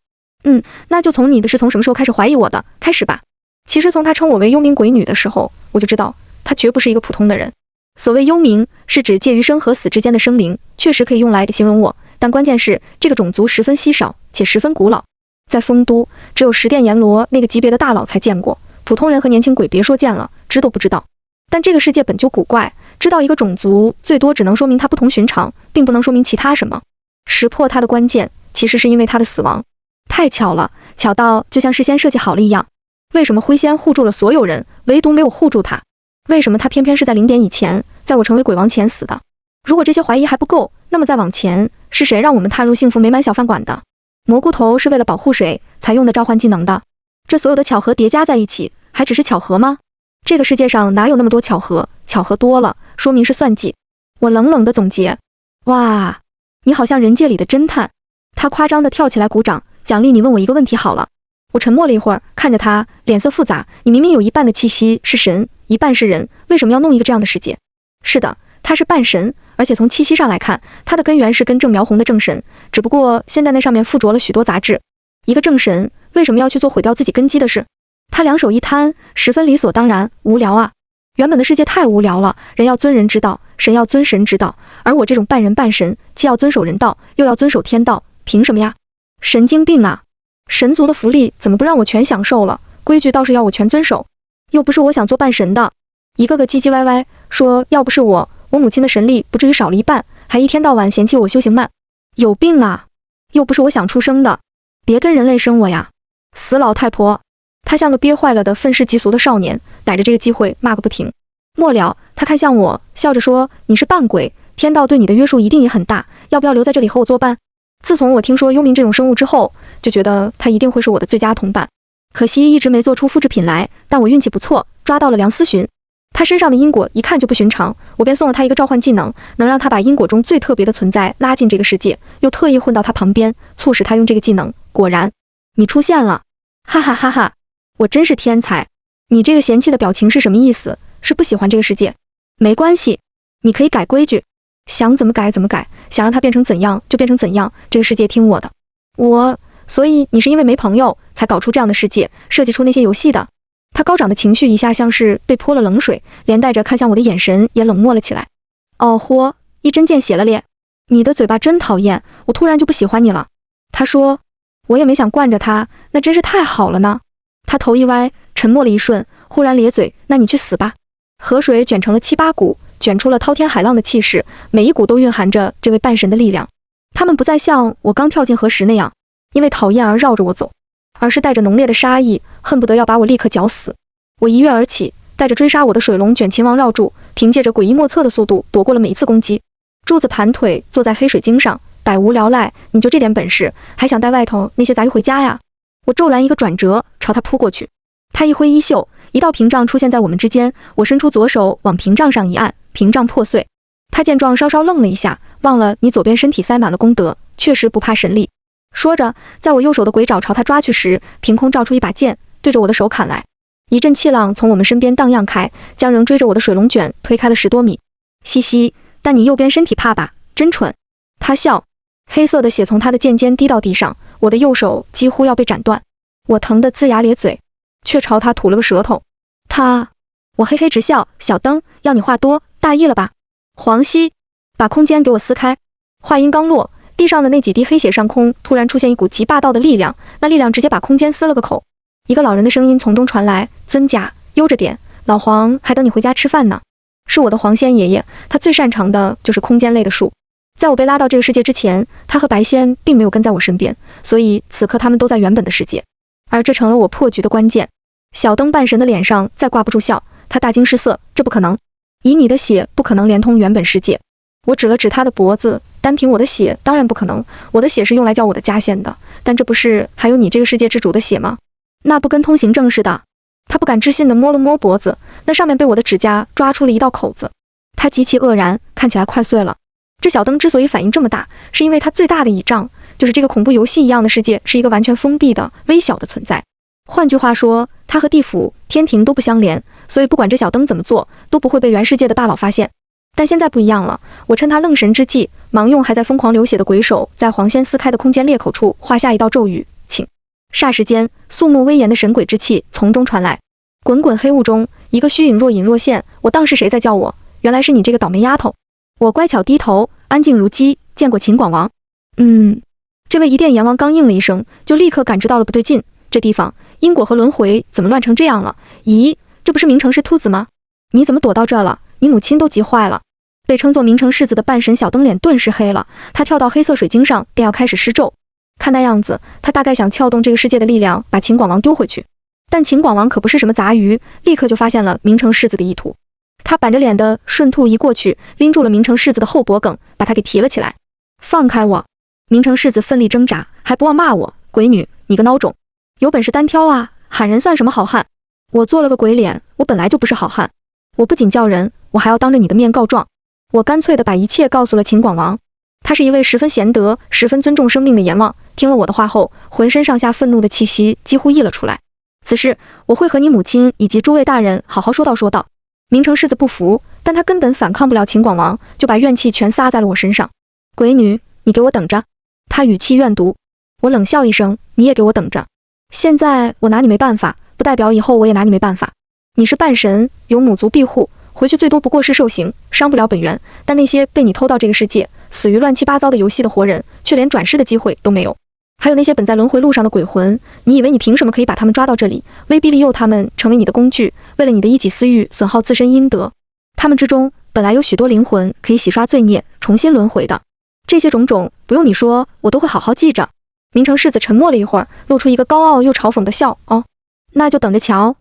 Speaker 1: 那就从你的是从什么时候开始怀疑我的开始吧。其实从他称我为幽冥鬼女的时候，我就知道他绝不是一个普通的人。所谓幽冥，是指介于生和死之间的生灵，确实可以用来形容我。但关键是这个种族十分稀少，且十分古老，在丰都只有十殿阎罗那个级别的大佬才见过，普通人和年轻鬼别说见了，知都不知道。但这个世界本就古怪，知道一个种族最多只能说明它不同寻常，并不能说明其他什么。识破它的关键其实是因为它的死亡，太巧了，巧到就像事先设计好了一样。为什么灰仙护住了所有人，唯独没有护住他？为什么他偏偏是在0点以前，在我成为鬼王前死的？如果这些怀疑还不够，那么再往前，是谁让我们踏入幸福美满小饭馆的？蘑菇头是为了保护谁才用的召唤技能的？这所有的巧合叠加在一起，还只是巧合吗？这个世界上哪有那么多巧合？巧合多了，说明是算计。我冷冷地总结。哇，你好像人界里的侦探。他夸张地跳起来鼓掌。奖励你问我一个问题好了。我沉默了一会儿，看着他，脸色复杂。你明明有一半的气息是神，一半是人，为什么要弄一个这样的世界？是的，他是半神，而且从气息上来看，他的根源是根正苗红的正神，只不过现在那上面附着了许多杂质。一个正神为什么要去做毁掉自己根基的事？他两手一摊，十分理所当然，无聊啊。原本的世界太无聊了，人要遵人之道，神要遵神之道，而我这种半人半神，既要遵守人道，又要遵守天道，凭什么呀？神经病啊！神族的福利怎么不让我全享受了？规矩倒是要我全遵守，又不是我想做半神的。一个个唧唧歪歪，说要不是我母亲的神力不至于少了一半，还一天到晚嫌弃我修行慢，有病啊！又不是我想出生的，别跟人类生我呀！死老太婆！他像个憋坏了的愤世嫉俗的少年，逮着这个机会骂个不停。末了，他看向我，笑着说：“你是半鬼，天道对你的约束一定也很大，要不要留在这里和我作伴？”自从我听说幽冥这种生物之后，就觉得他一定会是我的最佳同伴。可惜一直没做出复制品来，但我运气不错，抓到了梁思寻。他身上的因果一看就不寻常，我便送了他一个召唤技能，能让他把因果中最特别的存在拉进这个世界，又特意混到他旁边，促使他用这个技能。果然，你出现了！哈哈哈哈！我真是天才！你这个嫌弃的表情是什么意思？是不喜欢这个世界？没关系，你可以改规矩，想怎么改怎么改，想让它变成怎样就变成怎样，这个世界听我的。所以你是因为没朋友才搞出这样的世界，设计出那些游戏的。他高涨的情绪一下像是被泼了冷水，连带着看向我的眼神也冷漠了起来。哦豁，一针见血了咧！你的嘴巴真讨厌，我突然就不喜欢你了。他说。我也没想惯着他，那真是太好了呢。他头一歪，沉默了一瞬，忽然咧嘴：“那你去死吧！”河水卷成了7、8股，卷出了滔天海浪的气势，每一股都蕴含着这位半神的力量。他们不再像我刚跳进河时那样，因为讨厌而绕着我走，而是带着浓烈的杀意，恨不得要把我立刻绞死。我一跃而起，带着追杀我的水龙卷秦王绕柱，凭借着诡异莫测的速度躲过了每一次攻击。柱子盘腿坐在黑水晶上，百无聊赖，你就这点本事，还想带外头那些杂鱼回家呀？我骤然一个转折，朝他扑过去。他一挥衣袖，一道屏障出现在我们之间，我伸出左手往屏障上一按，屏障破碎。他见状稍稍愣了一下，忘了你左边身体塞满了功德，确实不怕神力。说着，在我右手的鬼爪朝他抓去时，凭空照出一把剑，对着我的手砍来。一阵气浪从我们身边荡漾开，将仍追着我的水龙卷推开了10多米。嘻嘻，但你右边身体怕吧？真蠢。他笑。黑色的血从他的剑尖滴到地上，我的右手几乎要被斩断，我疼得龇牙咧嘴，却朝他吐了个舌头。我嘿嘿直笑，小灯，要你话多，大意了吧？黄熙，把空间给我撕开。话音刚落，地上的那几滴黑血上空突然出现一股极霸道的力量，那力量直接把空间撕了个口。一个老人的声音从中传来：“真假，悠着点，老黄还等你回家吃饭呢。”是我的黄仙爷爷，他最擅长的就是空间类的术。在我被拉到这个世界之前，他和白仙并没有跟在我身边，所以此刻他们都在原本的世界，而这成了我破局的关键。小灯半神的脸上再挂不住笑，他大惊失色：“这不可能，以你的血不可能连通原本世界。”我指了指他的脖子，单凭我的血当然不可能，我的血是用来叫我的家线的，但这不是还有你这个世界之主的血吗？那不跟通行证似的？他不敢置信地摸了摸脖子，那上面被我的指甲抓出了一道口子，他极其愕然，看起来快碎了。这小灯之所以反应这么大，是因为它最大的倚仗就是这个恐怖游戏一样的世界是一个完全封闭的微小的存在。换句话说，它和地府、天庭都不相连，所以不管这小灯怎么做，都不会被原世界的大佬发现。但现在不一样了，我趁他愣神之际，忙用还在疯狂流血的鬼手在黄仙撕开的空间裂口处画下一道咒语，请。霎时间，肃穆威严的神鬼之气从中传来。滚滚黑雾中，一个虚影若隐若现，我当是谁在叫我？原来是你这个倒霉丫头。我乖巧低头，安静如鸡。见过秦广王？这位一殿阎王刚应了一声，就立刻感知到了不对劲。这地方因果和轮回怎么乱成这样了？咦，这不是明成是秃子吗？你怎么躲到这了？你母亲都急坏了。被称作明成世子的半神小灯脸顿时黑了，他跳到黑色水晶上，便要开始施咒。看那样子，他大概想撬动这个世界的力量，把秦广王丢回去。但秦广王可不是什么杂鱼，立刻就发现了明成世子的意图。他板着脸的顺兔移过去，拎住了明成世子的后脖梗，把他给提了起来。放开我！明成世子奋力挣扎，还不忘骂我：“鬼女，你个孬种，有本事单挑啊！喊人算什么好汉？”我做了个鬼脸，我本来就不是好汉。我不仅叫人，我还要当着你的面告状。我干脆的把一切告诉了秦广王。他是一位十分贤德、十分尊重生命的阎王，听了我的话后，浑身上下愤怒的气息几乎溢了出来。此事我会和你母亲以及诸位大人好好说道。明成世子不服，但他根本反抗不了秦广王，就把怨气全撒在了我身上。鬼女，你给我等着！他语气怨毒。我冷笑一声，你也给我等着！现在我拿你没办法，不代表以后我也拿你没办法。你是半神，有母族庇护，回去最多不过是受刑，伤不了本源。但那些被你偷到这个世界，死于乱七八糟的游戏的活人，却连转世的机会都没有。还有那些本在轮回路上的鬼魂，你以为你凭什么可以把他们抓到这里，威逼利诱他们成为你的工具，为了你的一己私欲损耗自身阴德？他们之中本来有许多灵魂可以洗刷罪孽，重新轮回的。这些种种，不用你说，我都会好好记着。明成世子沉默了一会儿，露出一个高傲又嘲讽的笑。哦，那就等着瞧。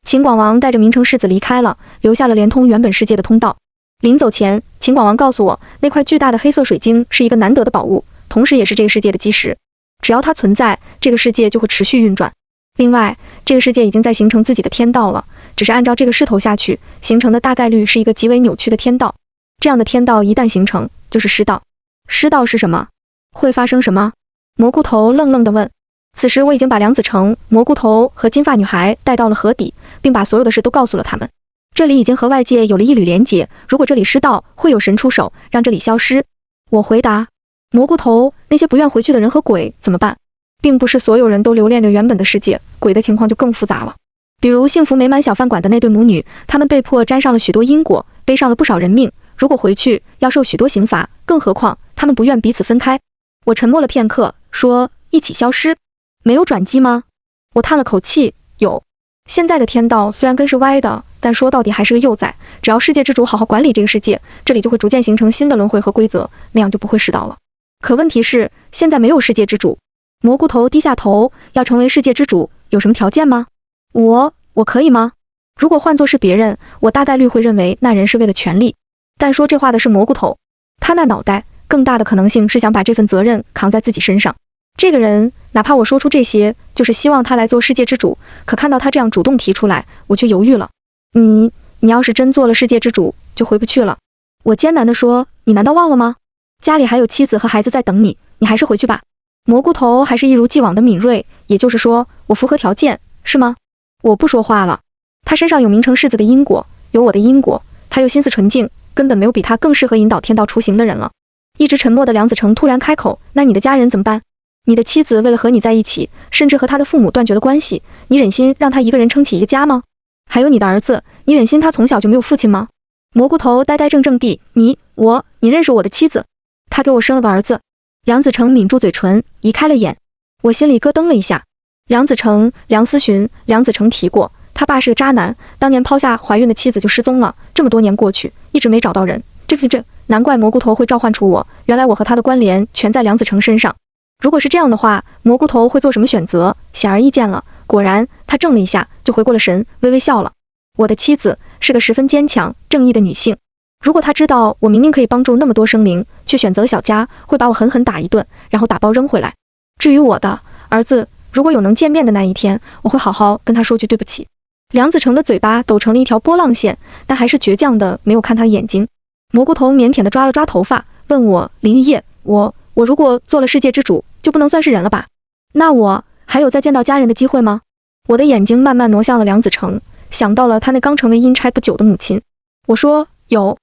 Speaker 1: 秦广王带着明成世子离开了，留下了连通原本世界的通道。临走前，秦广王告诉我，那块巨大的黑色水晶是一个难得的宝物，同时也是这个世界的基石。只要它存在，这个世界就会持续运转。另外，这个世界已经在形成自己的天道了，只是按照这个势头下去，形成的大概率是一个极为扭曲的天道。这样的天道一旦形成，就是师道。师道是什么？会发生什么？蘑菇头愣愣地问。此时我已经把梁子成、蘑菇头和金发女孩带到了河底，并把所有的事都告诉了他们。这里已经和外界有了一缕连结，如果这里失道，会有神出手，让这里消失。我回答。蘑菇头，那些不愿回去的人和鬼怎么办？并不是所有人都留恋着原本的世界，鬼的情况就更复杂了。比如幸福美满小饭馆的那对母女，他们被迫沾上了许多因果，背上了不少人命，如果回去要受许多刑罚，更何况他们不愿彼此分开。我沉默了片刻，说一起消失。没有转机吗？我叹了口气，有。现在的天道虽然根是歪的，但说到底还是个幼崽，只要世界之主好好管理这个世界，这里就会逐渐形成新的轮回和规则，那样就不会失道了。可问题是，现在没有世界之主。蘑菇头低下头，要成为世界之主，有什么条件吗？我可以吗？如果换作是别人，我大概率会认为那人是为了权力。但说这话的是蘑菇头，他那脑袋更大的可能性是想把这份责任扛在自己身上。这个人，哪怕我说出这些，就是希望他来做世界之主，可看到他这样主动提出来，我却犹豫了。你要是真做了世界之主，就回不去了。我艰难地说，你难道忘了吗？家里还有妻子和孩子在等你，你还是回去吧。蘑菇头还是一如既往的敏锐，也就是说，我符合条件，是吗？我不说话了。他身上有明成世子的因果，有我的因果，他又心思纯净，根本没有比他更适合引导天道出行的人了。一直沉默的梁子成突然开口，那你的家人怎么办？你的妻子为了和你在一起，甚至和他的父母断绝了关系，你忍心让他一个人撑起一个家吗？还有你的儿子，你忍心他从小就没有父亲吗？蘑菇头呆呆怔怔地，你认识我的妻子？他给我生了个儿子。梁子成抿住嘴唇，移开了眼。我心里咯噔了一下。梁子成，梁思寻，梁子成提过，他爸是个渣男，当年抛下怀孕的妻子就失踪了，这么多年过去，一直没找到人。这，难怪蘑菇头会召唤出我，原来我和他的关联全在梁子成身上。如果是这样的话，蘑菇头会做什么选择？显而易见了。果然，他怔了一下，就回过了神，微微笑了。我的妻子是个十分坚强、正义的女性。如果她知道我明明可以帮助那么多生灵，却选择了小家，会把我狠狠打一顿，然后打包扔回来。至于我的儿子，如果有能见面的那一天，我会好好跟他说句对不起。梁子成的嘴巴抖成了一条波浪线，但还是倔强的没有看他眼睛。蘑菇头腼腆地抓了抓头发，问我：林玉叶，我如果做了世界之主，就不能算是人了吧？那我还有再见到家人的机会吗？我的眼睛慢慢挪向了梁子成，想到了他那刚成为阴差不久的母亲。我说：有。